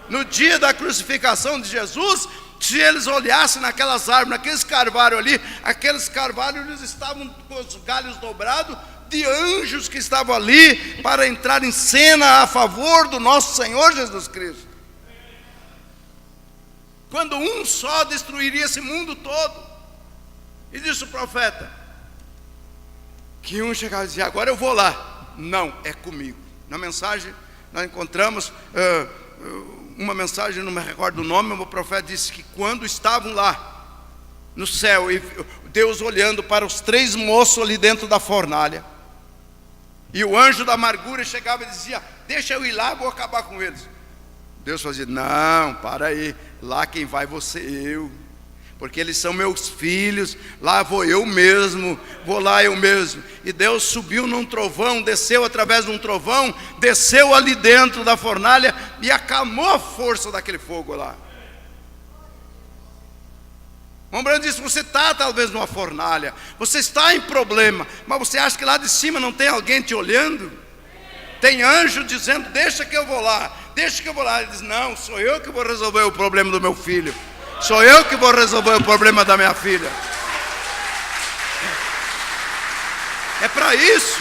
No dia da crucificação de Jesus, se eles olhassem naquelas árvores, naqueles carvalhos ali, aqueles carvalhos eles estavam com os galhos dobrados, de anjos que estavam ali, para entrar em cena a favor do nosso Senhor Jesus Cristo. Quando um só destruiria esse mundo todo. E disse o profeta, que um chegava e dizia, agora eu vou lá. Não, é comigo. Na mensagem, nós encontramos uma mensagem, não me recordo o nome, o profeta disse que quando estavam lá, no céu, e Deus olhando para os 3 moços ali dentro da fornalha, e o anjo da amargura chegava e dizia, deixa eu ir lá, vou acabar com eles. Deus fazia, não, para aí, lá quem vai você eu, porque eles são meus filhos, lá vou eu mesmo, vou lá eu mesmo. E Deus subiu num trovão, desceu através de um trovão, desceu ali dentro da fornalha e acalmou a força daquele fogo lá. O Branham disse, você está talvez numa fornalha, você está em problema, mas você acha que lá de cima não tem alguém te olhando? Tem anjo dizendo, deixa que eu vou lá, deixa que eu vou lá. Ele diz, não, sou eu que vou resolver o problema do meu filho, sou eu que vou resolver o problema da minha filha. É para isso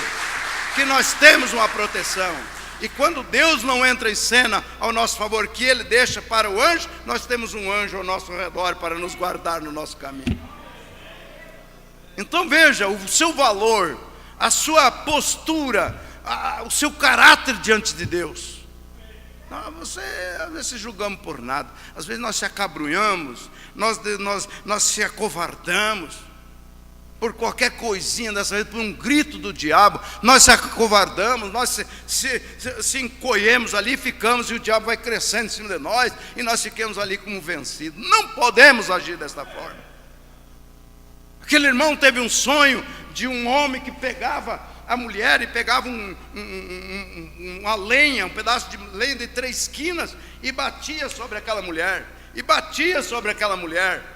que nós temos uma proteção. E quando Deus não entra em cena ao nosso favor, que Ele deixa para o anjo, nós temos um anjo ao nosso redor para nos guardar no nosso caminho. Então veja, o seu valor, a sua postura, o seu caráter diante de Deus. Você, às vezes se julgamos por nada, às vezes nós se acabrunhamos, nós se acovardamos por qualquer coisinha dessa vez, por um grito do diabo, nós se acovardamos, nós se encolhemos ali, ficamos, e o diabo vai crescendo em cima de nós, e nós ficamos ali como vencidos. Não podemos agir desta forma. Aquele irmão teve um sonho de um homem que pegava a mulher e pegava uma lenha, um pedaço de lenha de 3 quinas, e batia sobre aquela mulher, e batia sobre aquela mulher.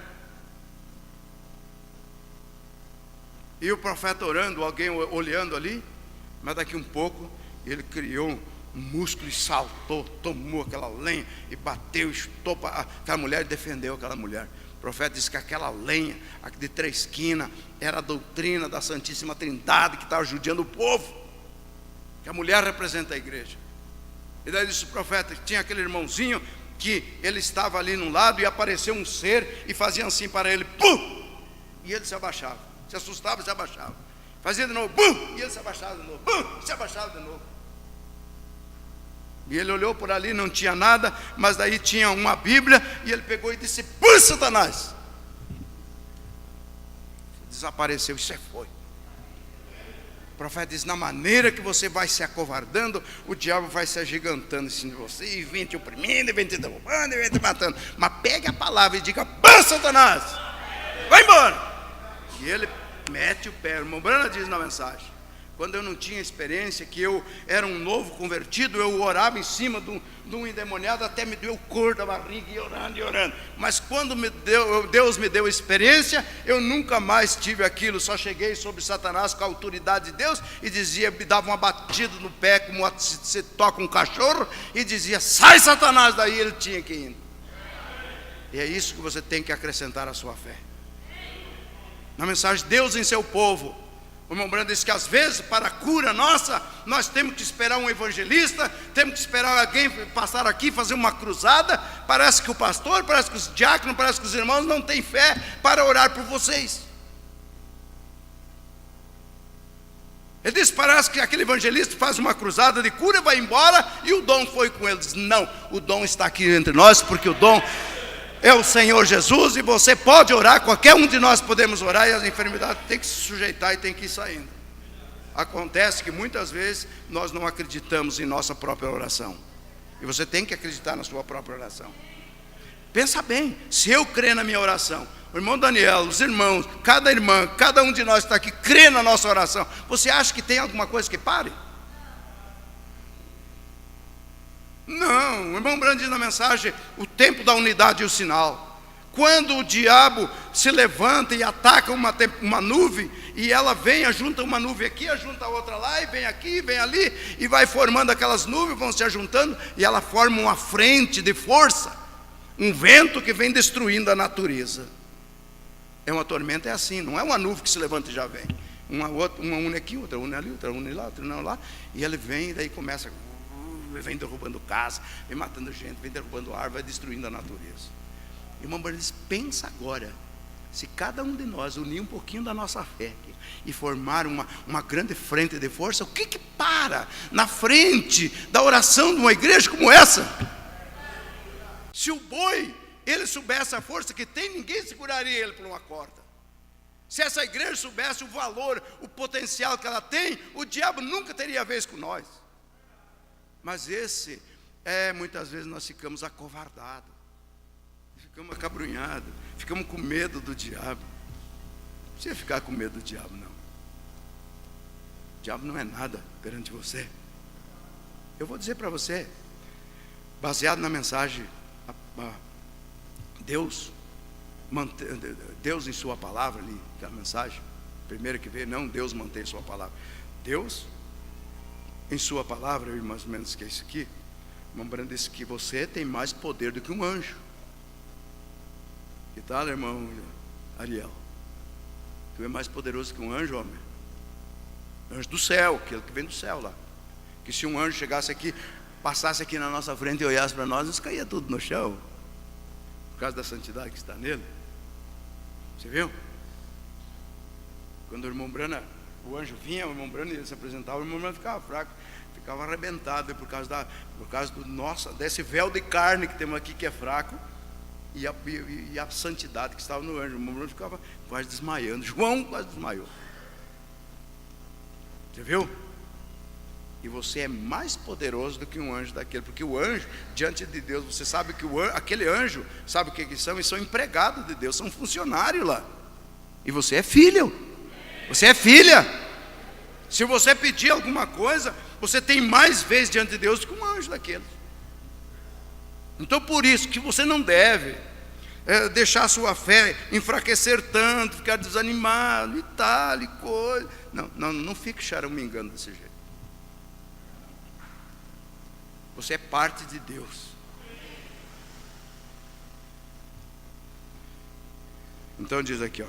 E o profeta orando, alguém olhando ali, mas daqui um pouco ele criou um músculo e saltou, tomou aquela lenha e bateu, chutou para aquela mulher e defendeu aquela mulher. O profeta disse que aquela lenha de 3 quinas era a doutrina da Santíssima Trindade que estava judiando o povo, que a mulher representa a igreja. E daí disse o profeta que tinha aquele irmãozinho que ele estava ali num lado e apareceu um ser e fazia assim para ele, pum! E ele se abaixava. Se assustava e se abaixava. Fazia de novo, bum! E ele se abaixava de novo, bum! E se abaixava de novo. E ele olhou por ali, não tinha nada, mas daí tinha uma Bíblia, e ele pegou e disse, pum, Satanás! Desapareceu, e foi. O profeta diz, na maneira que você vai se acovardando, o diabo vai se agigantando em cima de você, e vem te oprimindo, e vem te derrubando, e vem te matando. Mas pegue a palavra e diga, pum, Satanás! Vai embora! E ele mete o pé. O irmão Branham diz na mensagem, quando eu não tinha experiência, que eu era um novo convertido, eu orava em cima de um endemoniado, até me deu cor da barriga, e orando. Mas quando Deus me deu experiência, eu nunca mais tive aquilo. Só cheguei sobre Satanás com a autoridade de Deus e dizia, me dava uma batida no pé, como se toca um cachorro, e dizia, sai Satanás, daí ele tinha que ir. E é isso que você tem que acrescentar à sua fé. Na mensagem Deus em seu povo, o irmão Branham disse que às vezes para a cura nossa, nós temos que esperar um evangelista, temos que esperar alguém passar aqui, fazer uma cruzada. Parece que o pastor, parece que os diáconos, parece que os irmãos não têm fé para orar por vocês. Ele disse: parece que aquele evangelista faz uma cruzada de cura, vai embora e o dom foi com ele. Ele diz: não, o dom está aqui entre nós, porque o dom é o Senhor Jesus, e você pode orar, qualquer um de nós podemos orar, e as enfermidades têm que se sujeitar e têm que ir saindo. Acontece que muitas vezes nós não acreditamos em nossa própria oração, e você tem que acreditar na sua própria oração. Pensa bem, se eu crer na minha oração, o irmão Daniel, os irmãos, cada irmã, cada um de nós está aqui, crê na nossa oração, você acha que tem alguma coisa que pare? Não, o irmão Brando diz na mensagem, o tempo da unidade e o sinal. Quando o diabo se levanta e ataca uma nuvem, e ela vem, ajunta uma nuvem aqui, ajunta a outra lá, e vem aqui, vem ali, e vai formando aquelas nuvens, vão se ajuntando, e ela forma uma frente de força, um vento que vem destruindo a natureza. Uma tormenta é assim, não é uma nuvem que se levanta e já vem. Uma une aqui, outra une ali, outra une lá, outra une lá, e ele vem, e daí começa, vem derrubando casa, vem matando gente, vem derrubando árvore, vai destruindo a natureza. E o irmão Branham diz: pensa agora, se cada um de nós unir um pouquinho da nossa fé aqui, e formar uma grande frente de força, o que para na frente da oração de uma igreja como essa? Se o boi, ele soubesse a força que tem, ninguém seguraria ele por uma corda. Se essa igreja soubesse o valor, o potencial que ela tem, o diabo nunca teria vez com nós. Mas muitas vezes nós ficamos acovardados, ficamos acabrunhados, ficamos com medo do diabo. Não precisa ficar com medo do diabo, não. O diabo não é nada perante você. Eu vou dizer para você, baseado na mensagem, Deus em sua palavra ali, que é a mensagem primeira que veio, não, Deus mantém sua palavra. Deus em sua palavra, mais ou menos que é isso aqui. O irmão Branham disse que você tem mais poder do que um anjo. Que tal, irmão Ariel? Tu é mais poderoso que um anjo, homem. Anjo do céu, aquele que vem do céu lá. Que se um anjo chegasse aqui, passasse aqui na nossa frente e olhasse para nós, nos caía tudo no chão, por causa da santidade que está nele. Você viu? Quando o irmão Branham, o anjo vinha, o irmão Branham ia se apresentar, o irmão Branham ficava fraco, ficava arrebentado por causa desse véu de carne que temos aqui, que é fraco, e a santidade que estava no anjo. O irmão Branham ficava quase desmaiando. João quase desmaiou. Você viu? E você é mais poderoso do que um anjo daquele, porque o anjo, diante de Deus, você sabe que aquele anjo, sabe o que eles são? Eles são empregados de Deus, são funcionários lá. E você é filho, você é filha. Se você pedir alguma coisa, você tem mais vezes diante de Deus do que um anjo daquele. Então por isso que você não deve deixar a sua fé enfraquecer tanto, ficar desanimado e tal, e coisa. Não fique charamingando desse jeito. Você é parte de Deus. Então diz aqui,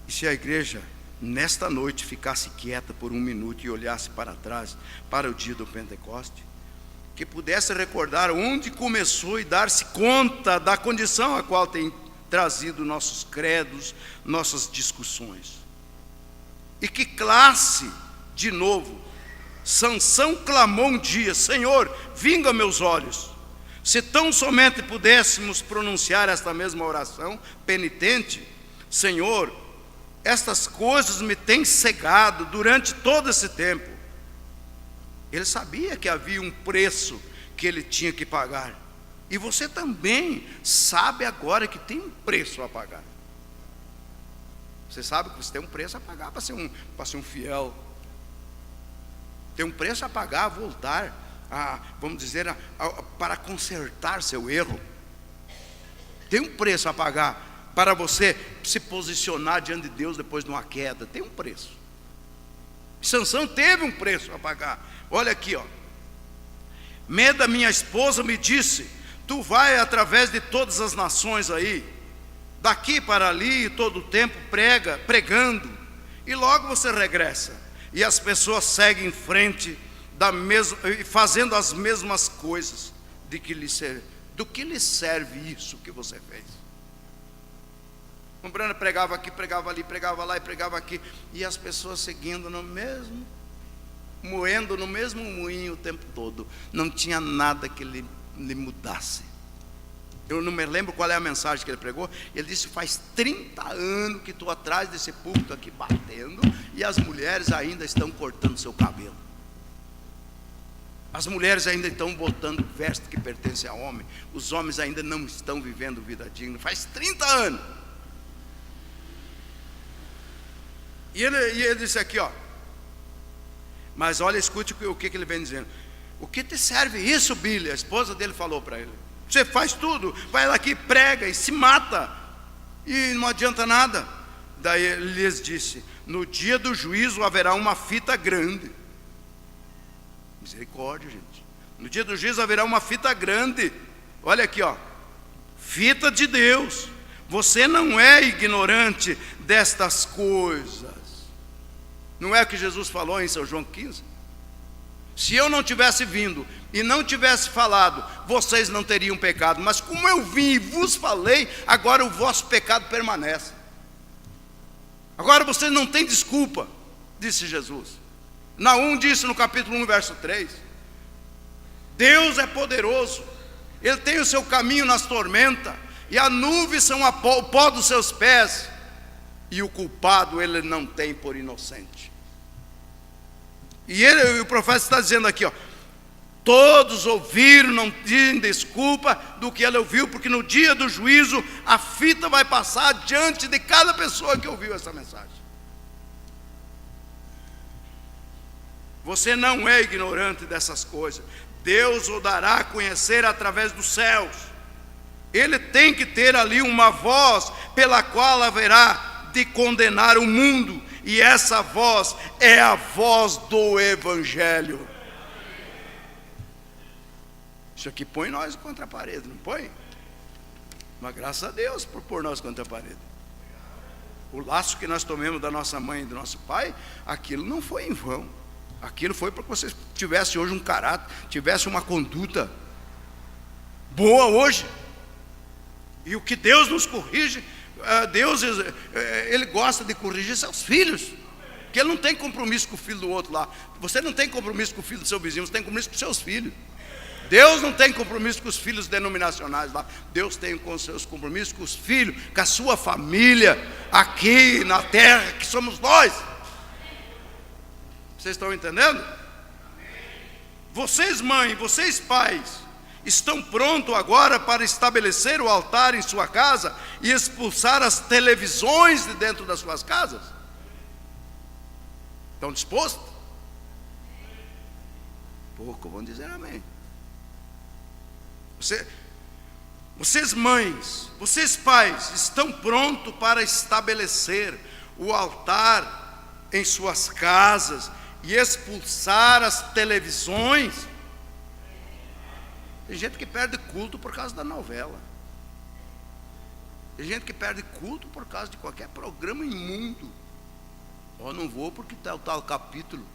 e se a igreja nesta noite ficasse quieta por um minuto e olhasse para trás, para o dia do Pentecoste, que pudesse recordar onde começou e dar-se conta da condição a qual tem trazido nossos credos, nossas discussões, e que classe de novo. Sansão clamou um dia: Senhor, vinga meus olhos. Se tão somente pudéssemos pronunciar esta mesma oração penitente: Senhor, estas coisas me têm cegado durante todo esse tempo. Ele sabia que havia um preço que ele tinha que pagar, e você também sabe agora que tem um preço a pagar. Você sabe que você tem um preço a pagar para ser um fiel. Tem um preço a pagar, a voltar, vamos dizer, para consertar seu erro. Tem um preço a pagar para você se posicionar diante de Deus depois de uma queda. Tem um preço. Sansão teve um preço a pagar. Olha aqui, Meda, minha esposa, me disse: tu vai através de todas as nações aí, daqui para ali, todo o tempo pregando, e logo você regressa. E as pessoas seguem em frente fazendo as mesmas coisas. Do que lhe serve isso que você fez? O Branham pregava aqui, pregava ali, pregava lá e pregava aqui. E as pessoas seguindo no mesmo, moendo no mesmo moinho o tempo todo. Não tinha nada que lhe mudasse. Eu não me lembro qual é a mensagem que ele pregou. Ele disse: faz 30 anos que estou atrás desse púlpito aqui batendo, e as mulheres ainda estão cortando seu cabelo. As mulheres ainda estão botando veste que pertence a homem. Os homens ainda não estão vivendo vida digna. Faz 30 anos. E ele disse aqui, ó. Mas olha, escute o que ele vem dizendo. O que te serve isso, Billy? A esposa dele falou para ele. Você faz tudo, vai lá aqui, prega e se mata, e não adianta nada. Daí ele lhes disse: no dia do juízo haverá uma fita grande. Misericórdia, gente. No dia do juízo haverá uma fita grande. Olha aqui, ó. Fita de Deus. Você não é ignorante destas coisas. Não é o que Jesus falou em São João 15? Se eu não tivesse vindo e não tivesse falado, vocês não teriam pecado. Mas como eu vim e vos falei, agora o vosso pecado permanece. Agora vocês não têm desculpa, disse Jesus. Naum disse no capítulo 1, verso 3. Deus é poderoso. Ele tem o seu caminho nas tormentas, e as nuvens são o pó dos seus pés, e o culpado ele não tem por inocente. E o profeta está dizendo aqui, ó, todos ouviram, não dizem desculpa do que ele ouviu, porque no dia do juízo a fita vai passar diante de cada pessoa que ouviu essa mensagem. Você não é ignorante dessas coisas. Deus o dará a conhecer através dos céus. Ele tem que ter ali uma voz pela qual haverá de condenar o mundo. E essa voz é a voz do Evangelho. Isso aqui põe nós contra a parede, não põe? Mas graças a Deus por pôr nós contra a parede. O laço que nós tomamos da nossa mãe e do nosso pai, aquilo não foi em vão. Aquilo foi para que você tivesse hoje um caráter, tivesse uma conduta boa hoje. E o que Deus nos corrige, Deus, Ele gosta de corrigir seus filhos, porque Ele não tem compromisso com o filho do outro lá. Você não tem compromisso com o filho do seu vizinho, você tem compromisso com seus filhos. Deus não tem compromisso com os filhos denominacionais lá. Deus tem com os seus compromissos com os filhos, com a sua família, aqui na terra, que somos nós. Vocês estão entendendo? Vocês mães, vocês pais, estão prontos agora para estabelecer o altar em sua casa e expulsar as televisões de dentro das suas casas? Estão dispostos? Pouco, vão dizer amém. Vocês mães, vocês pais, estão prontos para estabelecer o altar em suas casas e expulsar as televisões? Tem gente que perde culto por causa da novela. Tem gente que perde culto por causa de qualquer programa imundo. Eu não vou porque está o tal capítulo.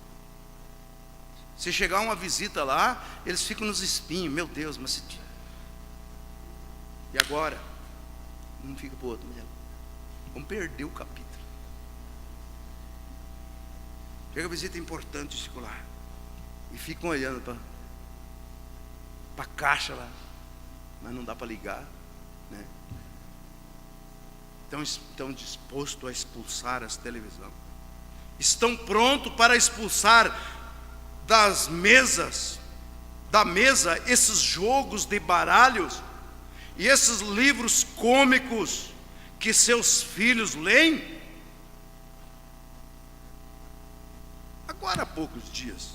Se chegar uma visita lá, eles ficam nos espinhos. Meu Deus, mas e agora? Não fica para o outro. Vamos perder o capítulo. Chega a visita importante, fico lá. E ficam olhando para a caixa lá. Mas não dá para ligar, né? Estão dispostos a expulsar as televisões. Estão prontos para expulsar da mesa, esses jogos de baralhos e esses livros cômicos que seus filhos leem. Agora há poucos dias,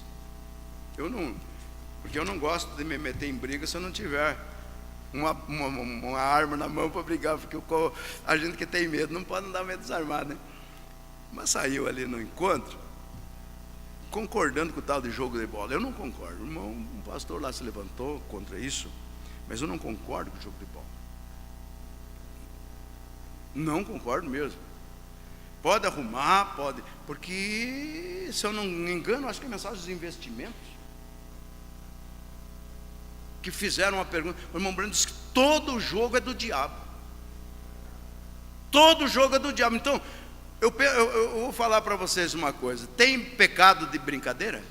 porque eu não gosto de me meter em briga se eu não tiver uma arma na mão para brigar, porque a gente que tem medo não pode andar meio desarmado, né? Mas saiu ali no encontro, concordando com o tal de jogo de bola. Eu não concordo. Um pastor lá se levantou contra isso, mas eu não concordo com o jogo de bola. Não concordo mesmo. Pode arrumar, pode, porque, se eu não me engano, acho que é mensagem dos investimentos, que fizeram uma pergunta. O irmão Brando disse que todo jogo é do diabo. Todo jogo é do diabo. Então, eu vou falar para vocês uma coisa: tem pecado de brincadeira?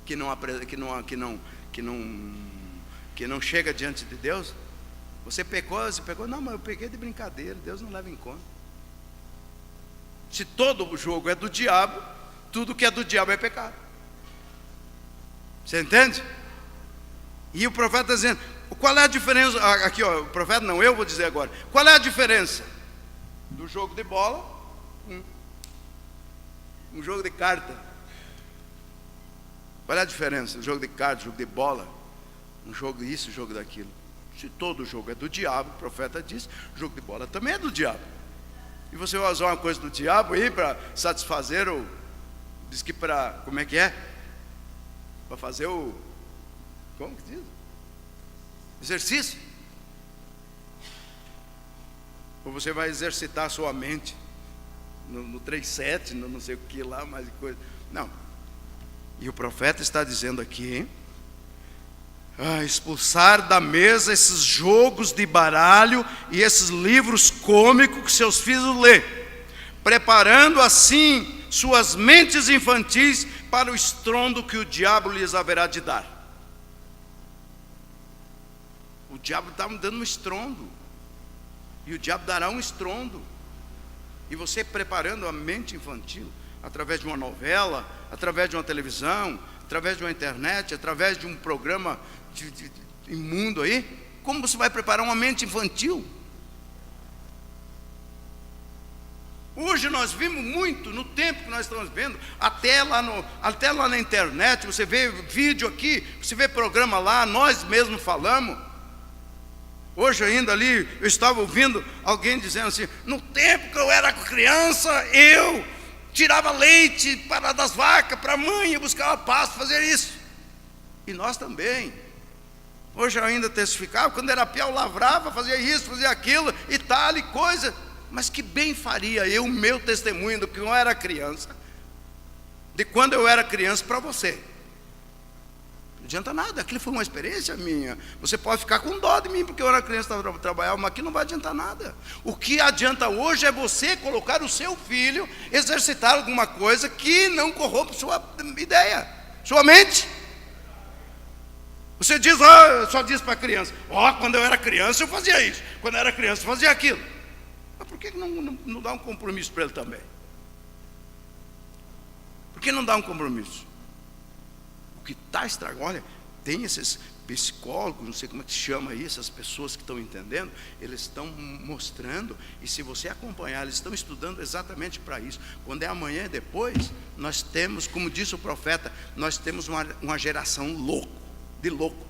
Que não chega diante de Deus? Você pecou, não, mas eu peguei de brincadeira, Deus não leva em conta. Se todo o jogo é do diabo, tudo que é do diabo é pecado. Você entende? E o profeta está dizendo, qual é a diferença? Aqui, ó, o profeta não, eu vou dizer agora. Qual é a diferença do jogo de bola com um jogo de carta? Qual é a diferença? Um jogo de carta, jogo de bola, um jogo disso, um jogo daquilo. Se todo jogo é do diabo, o profeta diz, o jogo de bola também é do diabo. E você vai usar uma coisa do diabo aí para satisfazer o... Diz que para... Como é que é? Para fazer o... Como que diz? Exercício. Ou você vai exercitar a sua mente no 3-7, no não sei o que lá, mais coisa. Não. E o profeta está dizendo aqui, expulsar da mesa esses jogos de baralho e esses livros cômicos que seus filhos lêem, preparando assim suas mentes infantis para o estrondo que o diabo lhes haverá de dar. O diabo está dando um estrondo, e o diabo dará um estrondo, e você preparando a mente infantil, através de uma novela, através de uma televisão, através de uma internet, através de um programa imundo aí, como você vai preparar uma mente infantil? Hoje nós vimos muito, no tempo que nós estamos vendo, até lá na internet, você vê vídeo aqui, você vê programa lá, nós mesmos falamos. Hoje ainda ali, eu estava ouvindo alguém dizendo assim, no tempo que eu era criança, eu tirava leite das vacas para a mãe, eu buscava pasto, fazer isso. E nós também. Hoje eu ainda testificava, quando era piau, eu lavrava, fazia isso, fazia aquilo, e tal, e coisa. Mas que bem faria eu, meu testemunho do que eu era criança, de quando eu era criança para você. Não adianta nada, aquilo foi uma experiência minha. Você pode ficar com dó de mim, porque eu era criança, trabalhava, mas aqui não vai adiantar nada. O que adianta hoje é você colocar o seu filho, exercitar alguma coisa que não corrompe sua ideia, sua mente. Você diz, só diz para a criança, quando eu era criança eu fazia isso, quando eu era criança eu fazia aquilo. Mas por que não dá um compromisso para ele também? Por que não dá um compromisso? O que está estragado, olha, tem esses psicólogos, não sei como é que se chama aí, essas pessoas que estão entendendo, eles estão mostrando, e se você acompanhar, eles estão estudando exatamente para isso. Quando é amanhã e depois, nós temos, como disse o profeta, nós temos uma geração de louco.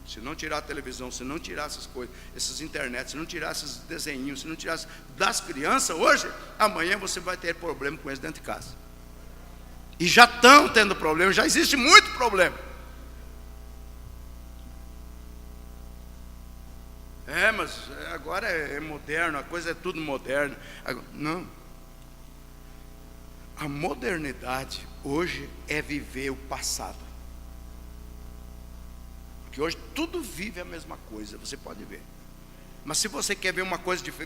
Se não tirar a televisão, se não tirar essas coisas, essas internet, se não tirar esses desenhinhos, se não tirar das crianças hoje, amanhã você vai ter problema com eles dentro de casa. E já estão tendo problema, já existe muito problema. Mas agora é moderno, a coisa é tudo moderno. Não. A modernidade hoje é viver o passado. Porque hoje tudo vive a mesma coisa, você pode ver. Mas se você quer ver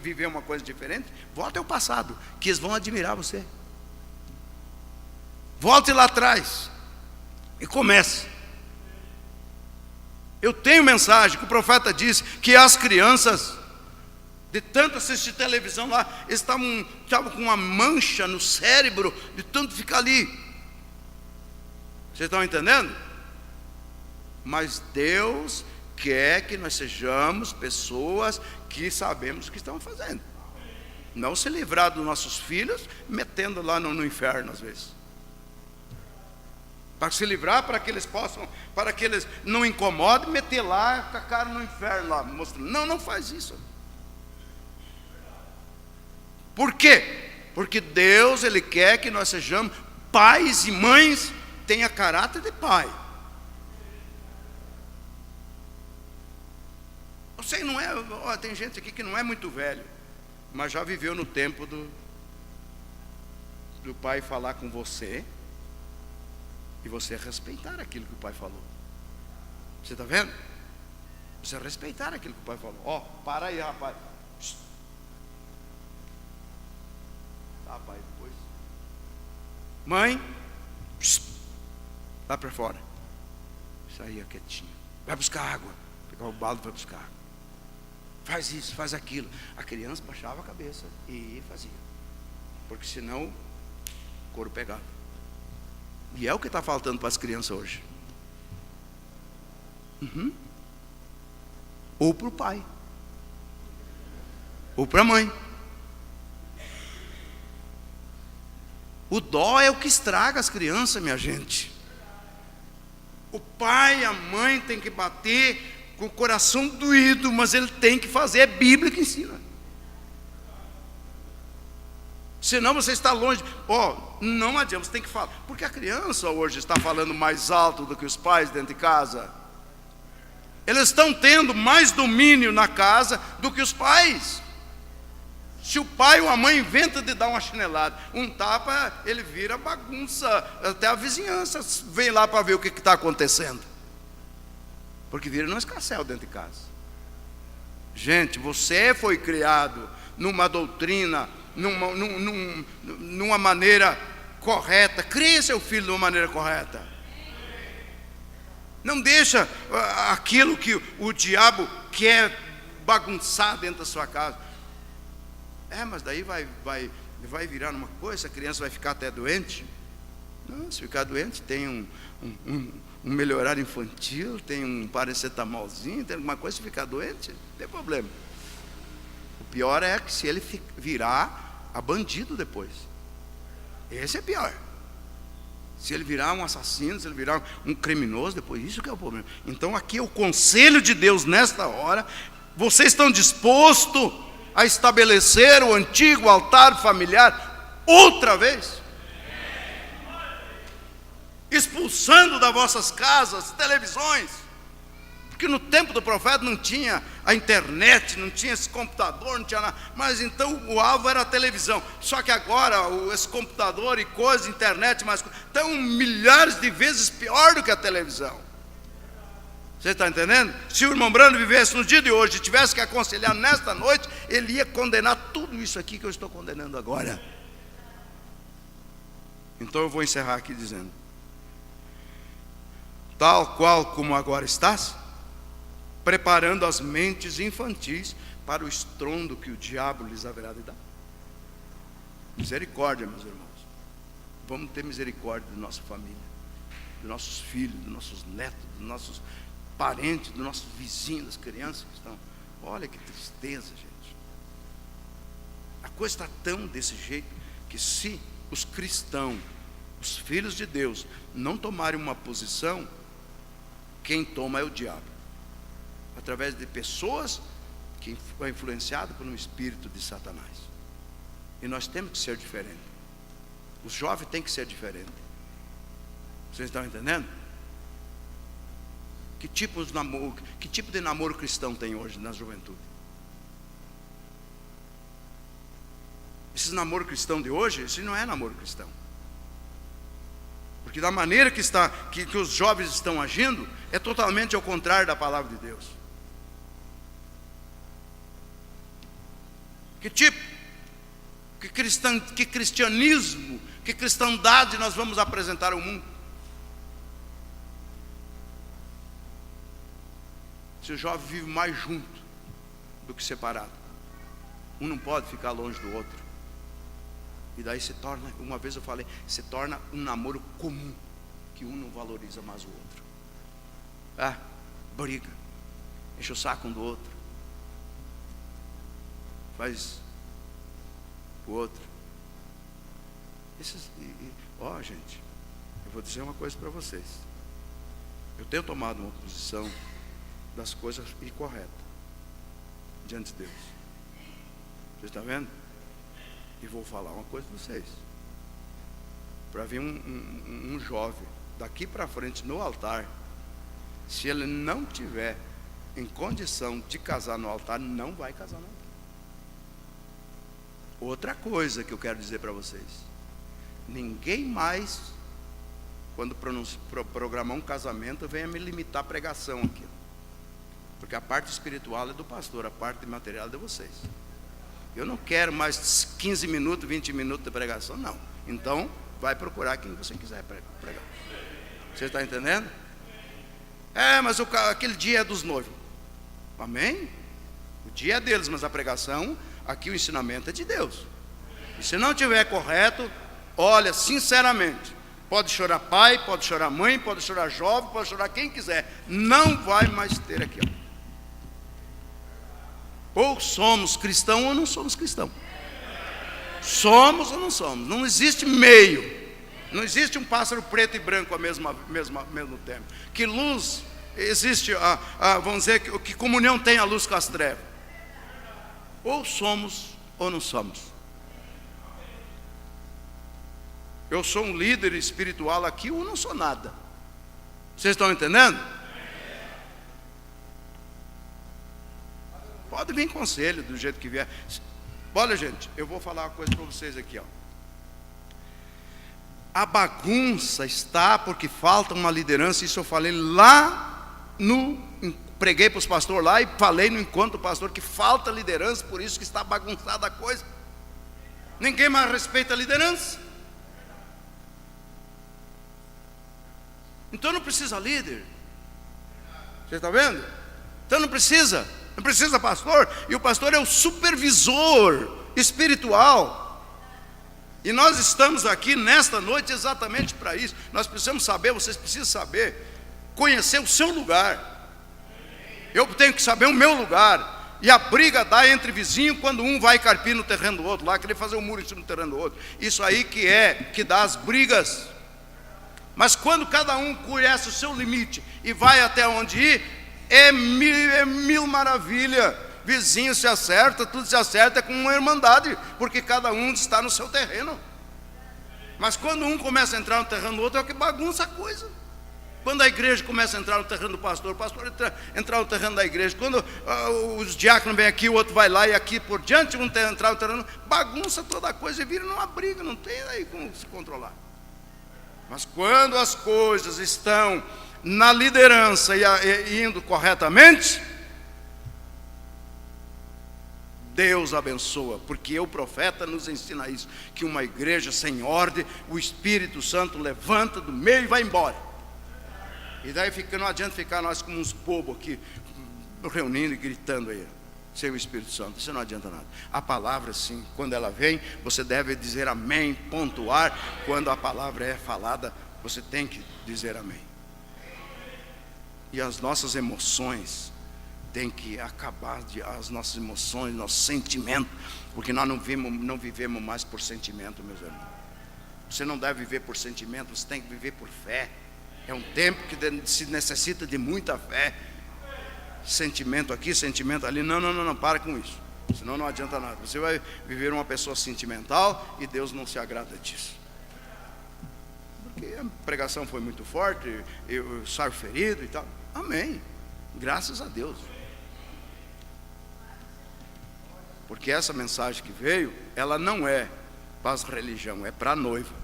viver uma coisa diferente, volte ao passado, que eles vão admirar você. Volte lá atrás e comece. Eu tenho mensagem que o profeta disse que as crianças, de tanto assistir televisão lá, eles estavam com uma mancha no cérebro, de tanto ficar ali. Vocês estão entendendo? Mas Deus quer que nós sejamos pessoas que sabemos o que estamos fazendo. Não se livrar dos nossos filhos, metendo lá no inferno às vezes. Para se livrar, para que eles possam, para que eles não incomodem, meter lá, com a cara no inferno lá, mostrando. Não faz isso. Por quê? Porque Deus, Ele quer que nós sejamos pais e mães, tenha caráter de pai. Eu sei, não é, tem gente aqui que não é muito velho, mas já viveu no tempo do pai falar com você, e você respeitar aquilo que o pai falou. Você está vendo? Precisa respeitar aquilo que o pai falou. Ó, para aí, rapaz. Tá, pai, depois. Mãe, lá para fora. Saía quietinho. Vai buscar água. Pegar o balde e vai buscar água. Faz isso, faz aquilo. A criança baixava a cabeça e fazia. Porque senão o couro pegava. E é o que está faltando para as crianças hoje. Ou para o pai. Ou para a mãe. O dó é o que estraga as crianças, minha gente. O pai e a mãe tem que bater com o coração doído, mas ele tem que fazer, é a Bíblia que ensina. Senão você está longe. Não adianta, você tem que falar. Porque a criança hoje está falando mais alto do que os pais dentro de casa. Eles estão tendo mais domínio na casa do que os pais. Se o pai ou a mãe inventa de dar uma chinelada, um tapa, ele vira bagunça. Até a vizinhança vem lá para ver o que está acontecendo. Porque vira um escarcéu dentro de casa. Gente, você foi criado numa doutrina, numa maneira correta. Crie seu filho de uma maneira correta. Não deixa aquilo que o diabo quer bagunçar dentro da sua casa. Mas daí vai virar uma coisa, a criança vai ficar até doente. Não, se ficar doente, tem um melhorar infantil, tem um paracetamolzinho, tem alguma coisa. Se ficar doente, não tem problema. O pior é que se ele virar a bandido depois. Esse é pior. Se ele virar um assassino, se ele virar um criminoso depois, isso que é o problema. Então aqui é o conselho de Deus nesta hora. Vocês estão dispostos a estabelecer o antigo altar familiar outra vez? Expulsando das vossas casas televisões, porque no tempo do profeta não tinha a internet, não tinha esse computador, não tinha nada, mas então o alvo era a televisão. Só que agora esse computador e coisa, internet, mas estão milhares de vezes pior do que a televisão. Você está entendendo? Se o irmão Brando vivesse no dia de hoje e tivesse que aconselhar nesta noite, ele ia condenar tudo isso aqui que eu estou condenando agora. Então eu vou encerrar aqui dizendo: tal qual como agora estás, preparando as mentes infantis para o estrondo que o diabo lhes haverá de dar. Misericórdia, meus irmãos. Vamos ter misericórdia da nossa família, dos nossos filhos, dos nossos netos, dos nossos parentes, dos nossos vizinhos, das crianças que estão. Olha que tristeza, gente. A coisa está tão desse jeito que se os cristãos, os filhos de Deus, não tomarem uma posição, quem toma é o diabo, através de pessoas que foi influenciado por um espírito de Satanás. E nós temos que ser diferentes. Os jovens têm que ser diferentes. Vocês estão entendendo? Que tipo de namoro cristão tem hoje na juventude? Esses namoro cristão de hoje, isso não é namoro cristão. Porque da maneira que os jovens estão agindo, é totalmente ao contrário da palavra de Deus. Que tipo? Que cristianismo, que cristandade nós vamos apresentar ao mundo? Se o jovem vive mais junto do que separado, um não pode ficar longe do outro. E daí se torna, uma vez eu falei, se torna um namoro comum, que um não valoriza mais o outro. Briga, enche o saco um do outro, faz o outro. Gente, eu vou dizer uma coisa para vocês. Eu tenho tomado uma posição das coisas incorretas diante de Deus. Vocês estão vendo? E vou falar uma coisa para vocês. Para vir um jovem daqui para frente no altar, se ele não tiver em condição de casar no altar, não vai casar no altar. Outra coisa que eu quero dizer para vocês: ninguém mais, quando programar um casamento, venha me limitar a pregação aqui. Porque a parte espiritual é do pastor, a parte material é de vocês. Eu não quero mais 15 minutos, 20 minutos de pregação, não. Então, vai procurar quem você quiser pregar. Você está entendendo? Mas aquele dia é dos noivos. Amém? O dia é deles, mas a pregação, aqui o ensinamento é de Deus. E se não estiver correto, olha, sinceramente, pode chorar pai, pode chorar mãe, pode chorar jovem, pode chorar quem quiser, não vai mais ter aqui. Ou somos cristãos ou não somos cristãos. Somos ou não somos. Não existe meio. Não existe um pássaro preto e branco ao mesmo tempo. Que luz existe, vamos dizer, que comunhão tem a luz com as trevas. Ou somos ou não somos. Eu sou um líder espiritual aqui ou não sou nada. Vocês estão entendendo? Pode vir conselho do jeito que vier. Olha, gente, eu vou falar uma coisa para vocês aqui, ó. A bagunça está porque falta uma liderança. Isso eu falei lá preguei para os pastores lá e falei no encontro do pastor que falta liderança, por isso que está bagunçada a coisa. Ninguém mais respeita a liderança. Então não precisa líder. Você está vendo? Então não precisa pastor. E o pastor é o supervisor espiritual. E nós estamos aqui nesta noite exatamente para isso. Nós precisamos saber, vocês precisam saber, conhecer o seu lugar. Eu tenho que saber o meu lugar. E a briga dá entre vizinhos quando um vai carpir no terreno do outro, lá querer fazer um muro em cima do terreno do outro. Isso aí que dá as brigas. Mas quando cada um conhece o seu limite e vai até onde ir, é mil maravilha. Vizinho se acerta, tudo se acerta, é como uma irmandade, porque cada um está no seu terreno. Mas quando um começa a entrar no terreno do outro, é o que bagunça a coisa. Quando a igreja começa a entrar no terreno do pastor, o pastor entrar no terreno da igreja, quando os diáconos vêm aqui, o outro vai lá e aqui por diante, um entrar no terreno, bagunça toda a coisa e vira numa briga, não tem aí como se controlar. Mas quando as coisas estão na liderança e indo corretamente, Deus abençoa, porque o profeta nos ensina isso, que uma igreja sem ordem, o Espírito Santo levanta do meio e vai embora. E daí não adianta ficar nós como uns bobos aqui, reunindo e gritando aí, sem o Espírito Santo, isso não adianta nada. A palavra sim, quando ela vem, você deve dizer amém, pontuar. Quando a palavra é falada, você tem que dizer amém. E as nossas emoções tem que acabar, as nossas emoções, nossos sentimentos, porque nós não vivemos mais por sentimento, meus irmãos. Você não deve viver por sentimento, você tem que viver por fé. É um tempo que se necessita de muita fé. Sentimento aqui, sentimento ali, não, para com isso, senão não adianta nada. Você vai viver uma pessoa sentimental e Deus não se agrada disso. Porque a pregação foi muito forte, eu saio ferido e tal. Amém, graças a Deus. Porque essa mensagem que veio, ela não é para as religiões, é para a noiva.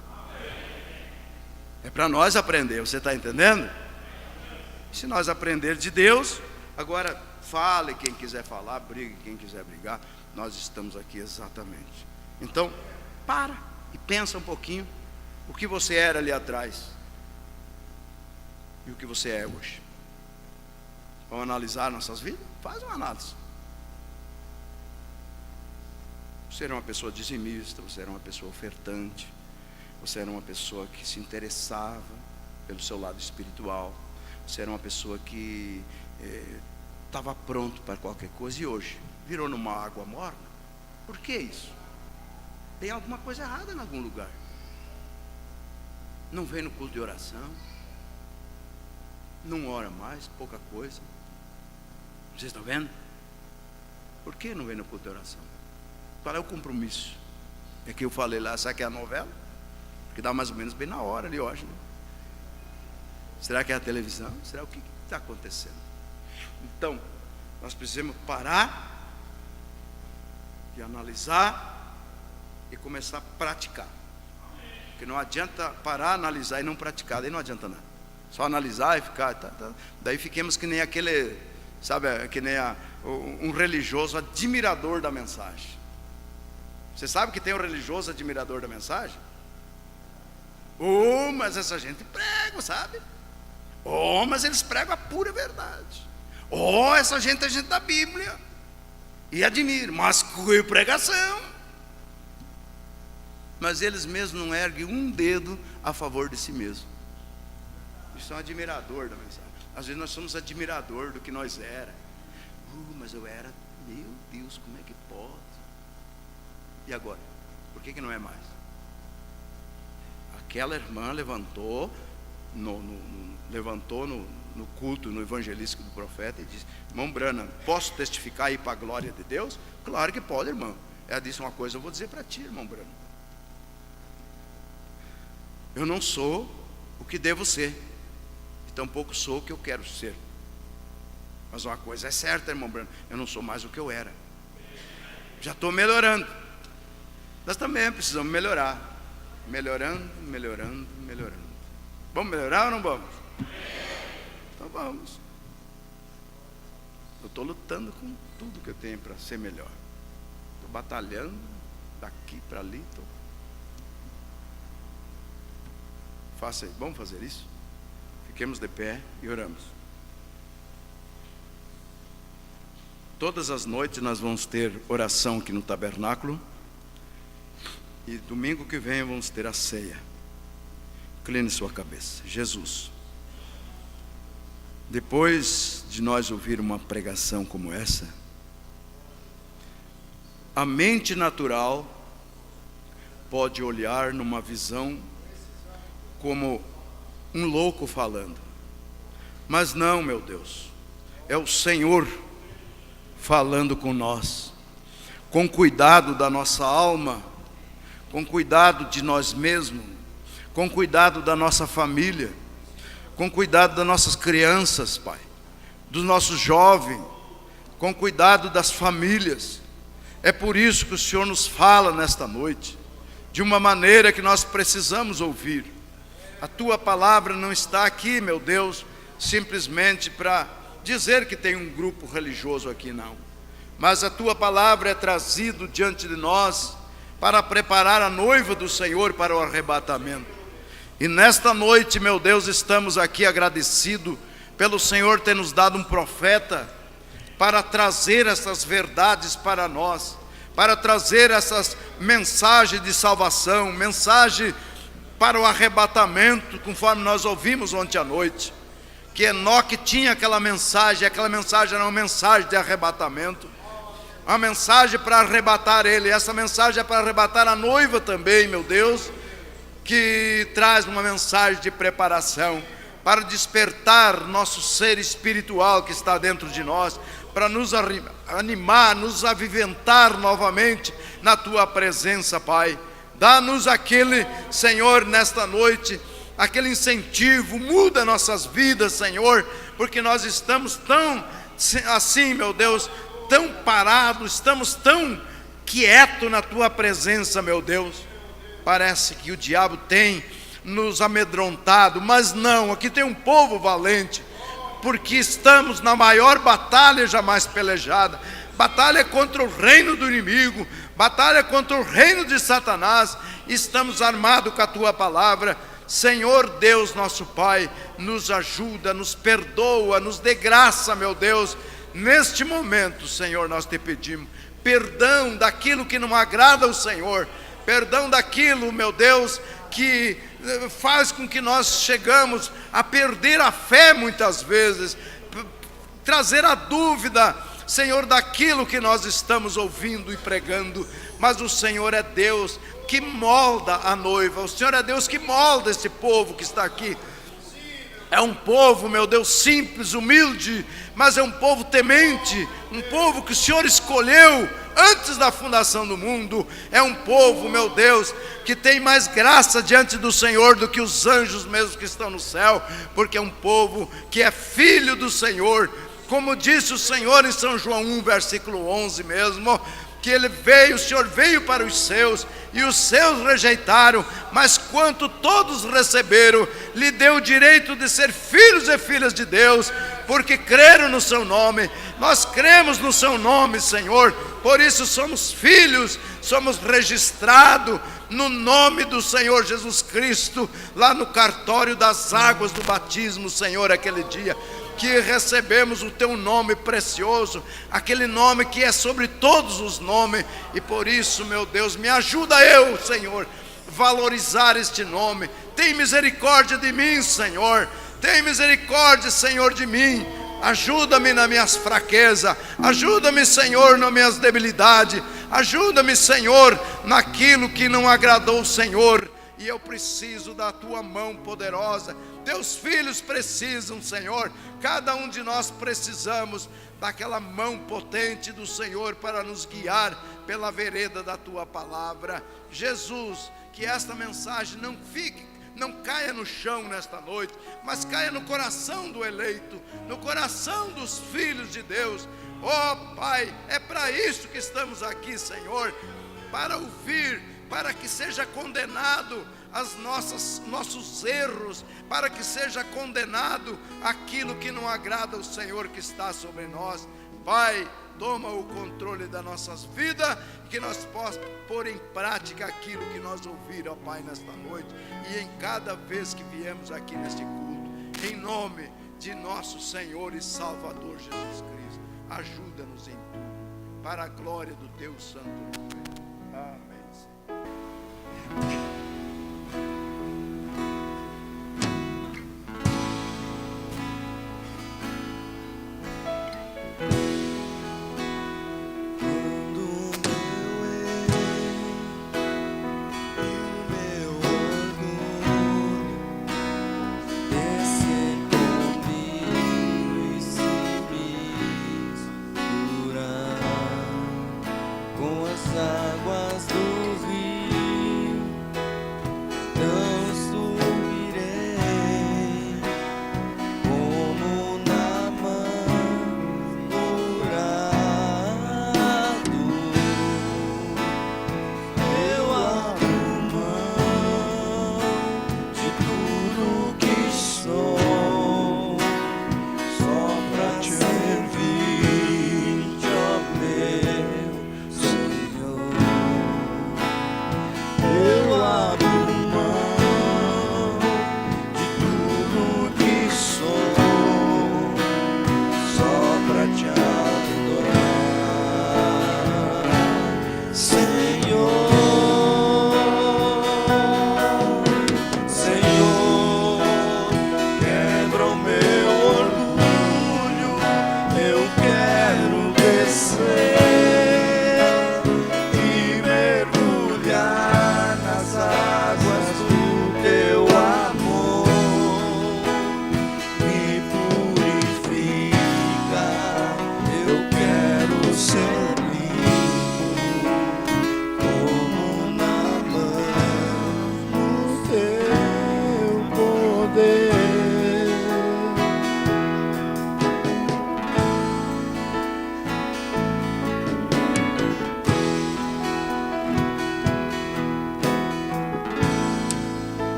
É para nós aprender, você está entendendo? Se nós aprender de Deus, agora fale quem quiser falar, brigue quem quiser brigar, nós estamos aqui exatamente. Então, para e pensa um pouquinho o que você era ali atrás e o que você é hoje. Vamos analisar nossas vidas? Faz uma análise. Você era uma pessoa dizimista, você era uma pessoa ofertante, você era uma pessoa que se interessava pelo seu lado espiritual, você era uma pessoa que estava pronto para qualquer coisa, e hoje virou numa água morna. Por que isso? Tem alguma coisa errada em algum lugar. Não vem no culto de oração, não ora mais, pouca coisa. Vocês estão vendo? Por que não vem no culto de oração? Qual é o compromisso? É que eu falei lá, sabe que é a novela? Que dá mais ou menos bem na hora ali hoje, né? Será que é a televisão? Será o que está acontecendo? Então, nós precisamos parar de analisar e começar a praticar. Porque não adianta parar, analisar e não praticar, daí não adianta nada. Só analisar e ficar, daí fiquemos que nem aquele sabe, que nem um religioso admirador da mensagem. Você sabe que tem um religioso admirador da mensagem? Oh, mas essa gente prega, sabe? Oh, mas eles pregam a pura verdade. Oh, essa gente é gente da Bíblia. E admiro, mas que pregação. Mas eles mesmos não erguem um dedo a favor de si mesmo. Eles são admirador da mensagem. Às vezes nós somos admirador do que nós era. Mas eu era, meu Deus, como é que pode? E agora? Por que não é mais? Aquela irmã levantou no culto, no evangelístico do profeta e disse: irmão Branham, posso testificar aí para a glória de Deus? Claro que pode, irmão. Ela disse uma coisa, eu vou dizer para ti, irmão Branham. Eu não sou o que devo ser, e tampouco sou o que eu quero ser. Mas uma coisa é certa, irmão Branham, eu não sou mais o que eu era. Já estou melhorando. Nós também precisamos melhorar. Melhorando. Vamos melhorar ou não vamos? Então vamos. Eu estou lutando com tudo que eu tenho para ser melhor. Estou batalhando daqui para ali. Faça aí, vamos fazer isso? Fiquemos de pé e oramos. Todas as noites nós vamos ter oração aqui no tabernáculo. E domingo que vem vamos ter a ceia. Incline sua cabeça. Jesus, depois de nós ouvir uma pregação como essa, a mente natural pode olhar numa visão como um louco falando. Mas não, meu Deus, é o Senhor falando com nós, com cuidado da nossa alma, com cuidado de nós mesmos, com cuidado da nossa família, com cuidado das nossas crianças, Pai, dos nossos jovens, com cuidado das famílias. É por isso que o Senhor nos fala nesta noite, de uma maneira que nós precisamos ouvir. A Tua palavra não está aqui, meu Deus, simplesmente para dizer que tem um grupo religioso aqui, não. Mas a Tua palavra é trazida diante de nós para preparar a noiva do Senhor para o arrebatamento. E nesta noite, meu Deus, estamos aqui agradecidos pelo Senhor ter nos dado um profeta para trazer essas verdades para nós, para trazer essas mensagens de salvação, mensagem para o arrebatamento, conforme nós ouvimos ontem à noite, que Enoque tinha aquela mensagem era uma mensagem de arrebatamento, uma mensagem para arrebatar ele. Essa mensagem é para arrebatar a noiva também, meu Deus, que traz uma mensagem de preparação, para despertar nosso ser espiritual que está dentro de nós, para nos animar, nos aviventar novamente na Tua presença, Pai. Dá-nos aquele, Senhor, nesta noite, aquele incentivo, muda nossas vidas, Senhor, porque nós estamos tão assim, meu Deus, tão parados, estamos tão quietos na Tua presença, meu Deus. Parece que o diabo tem nos amedrontado, mas não, aqui tem um povo valente, porque estamos na maior batalha jamais pelejada, batalha contra o reino do inimigo, batalha contra o reino de Satanás. Estamos armados com a Tua palavra. Senhor Deus nosso Pai, nos ajuda, nos perdoa, nos dê graça, meu Deus. Neste momento, Senhor, nós te pedimos perdão daquilo que não agrada ao Senhor, perdão daquilo, meu Deus, que faz com que nós chegamos a perder a fé muitas vezes, trazer a dúvida, Senhor, daquilo que nós estamos ouvindo e pregando. Mas o Senhor é Deus que molda a noiva, o Senhor é Deus que molda esse povo que está aqui. É um povo, meu Deus, simples, humilde, mas é um povo temente, um povo que o Senhor escolheu antes da fundação do mundo. É um povo, meu Deus, que tem mais graça diante do Senhor do que os anjos mesmo que estão no céu, porque é um povo que é filho do Senhor, como disse o Senhor em São João 1, versículo 11 mesmo, que ele veio, o Senhor veio para os seus, e os seus rejeitaram, mas quanto todos receberam, lhe deu o direito de ser filhos e filhas de Deus, porque creram no seu nome. Nós cremos no seu nome, Senhor, por isso somos filhos, somos registrados no nome do Senhor Jesus Cristo, lá no cartório das águas do batismo, Senhor, aquele dia que recebemos o teu nome precioso, aquele nome que é sobre todos os nomes. E por isso, meu Deus, me ajuda eu, Senhor, valorizar este nome. Tem misericórdia de mim, Senhor, tem misericórdia, Senhor, de mim. Ajuda-me nas minhas fraquezas, ajuda-me, Senhor, nas minhas debilidades, ajuda-me, Senhor, naquilo que não agradou o Senhor. E eu preciso da tua mão poderosa. Teus filhos precisam, Senhor, cada um de nós precisamos daquela mão potente do Senhor para nos guiar pela vereda da tua palavra. Jesus, que esta mensagem não caia no chão nesta noite, mas caia no coração do eleito, no coração dos filhos de Deus. Oh Pai, é para isso que estamos aqui, Senhor, para ouvir, para que seja condenado nossos erros, para que seja condenado aquilo que não agrada ao Senhor que está sobre nós. Pai, toma o controle das nossas vidas, que nós possamos pôr em prática aquilo que nós ouvimos, ó Pai, nesta noite, e em cada vez que viemos aqui neste culto, em nome de nosso Senhor e Salvador Jesus Cristo. Ajuda-nos em tudo, para a glória do teu santo nome. Amém.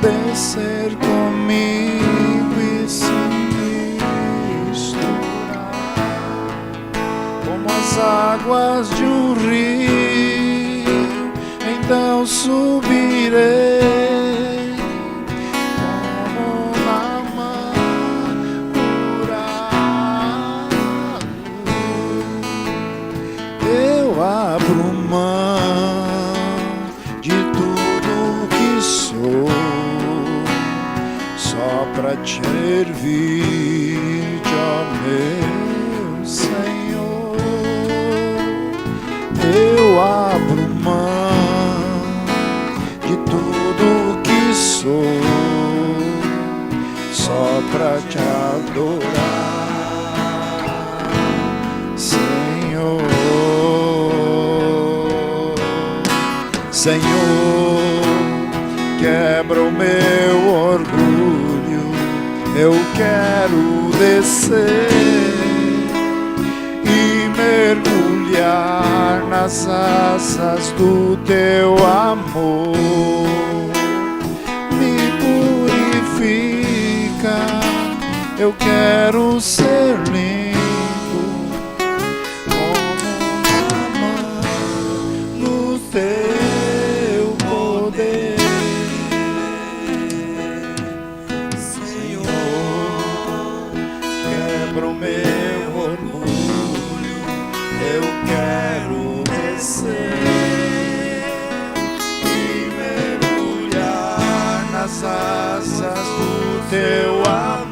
Descer comigo e se misturar como as águas de um rio, então subirei como na curado. Eu abro mão de tudo que sou, só pra te servir, ó meu Senhor. Eu abro mão de tudo que sou, só pra te adorar, Senhor. Senhor, quebra o meu orgulho, eu quero descer e mergulhar nas asas do teu amor. Me purifica, eu quero ser limpo como uma no teu poder. Senhor, quebra o meu orgulho, eu quero descer e mergulhar nas asas do teu amor.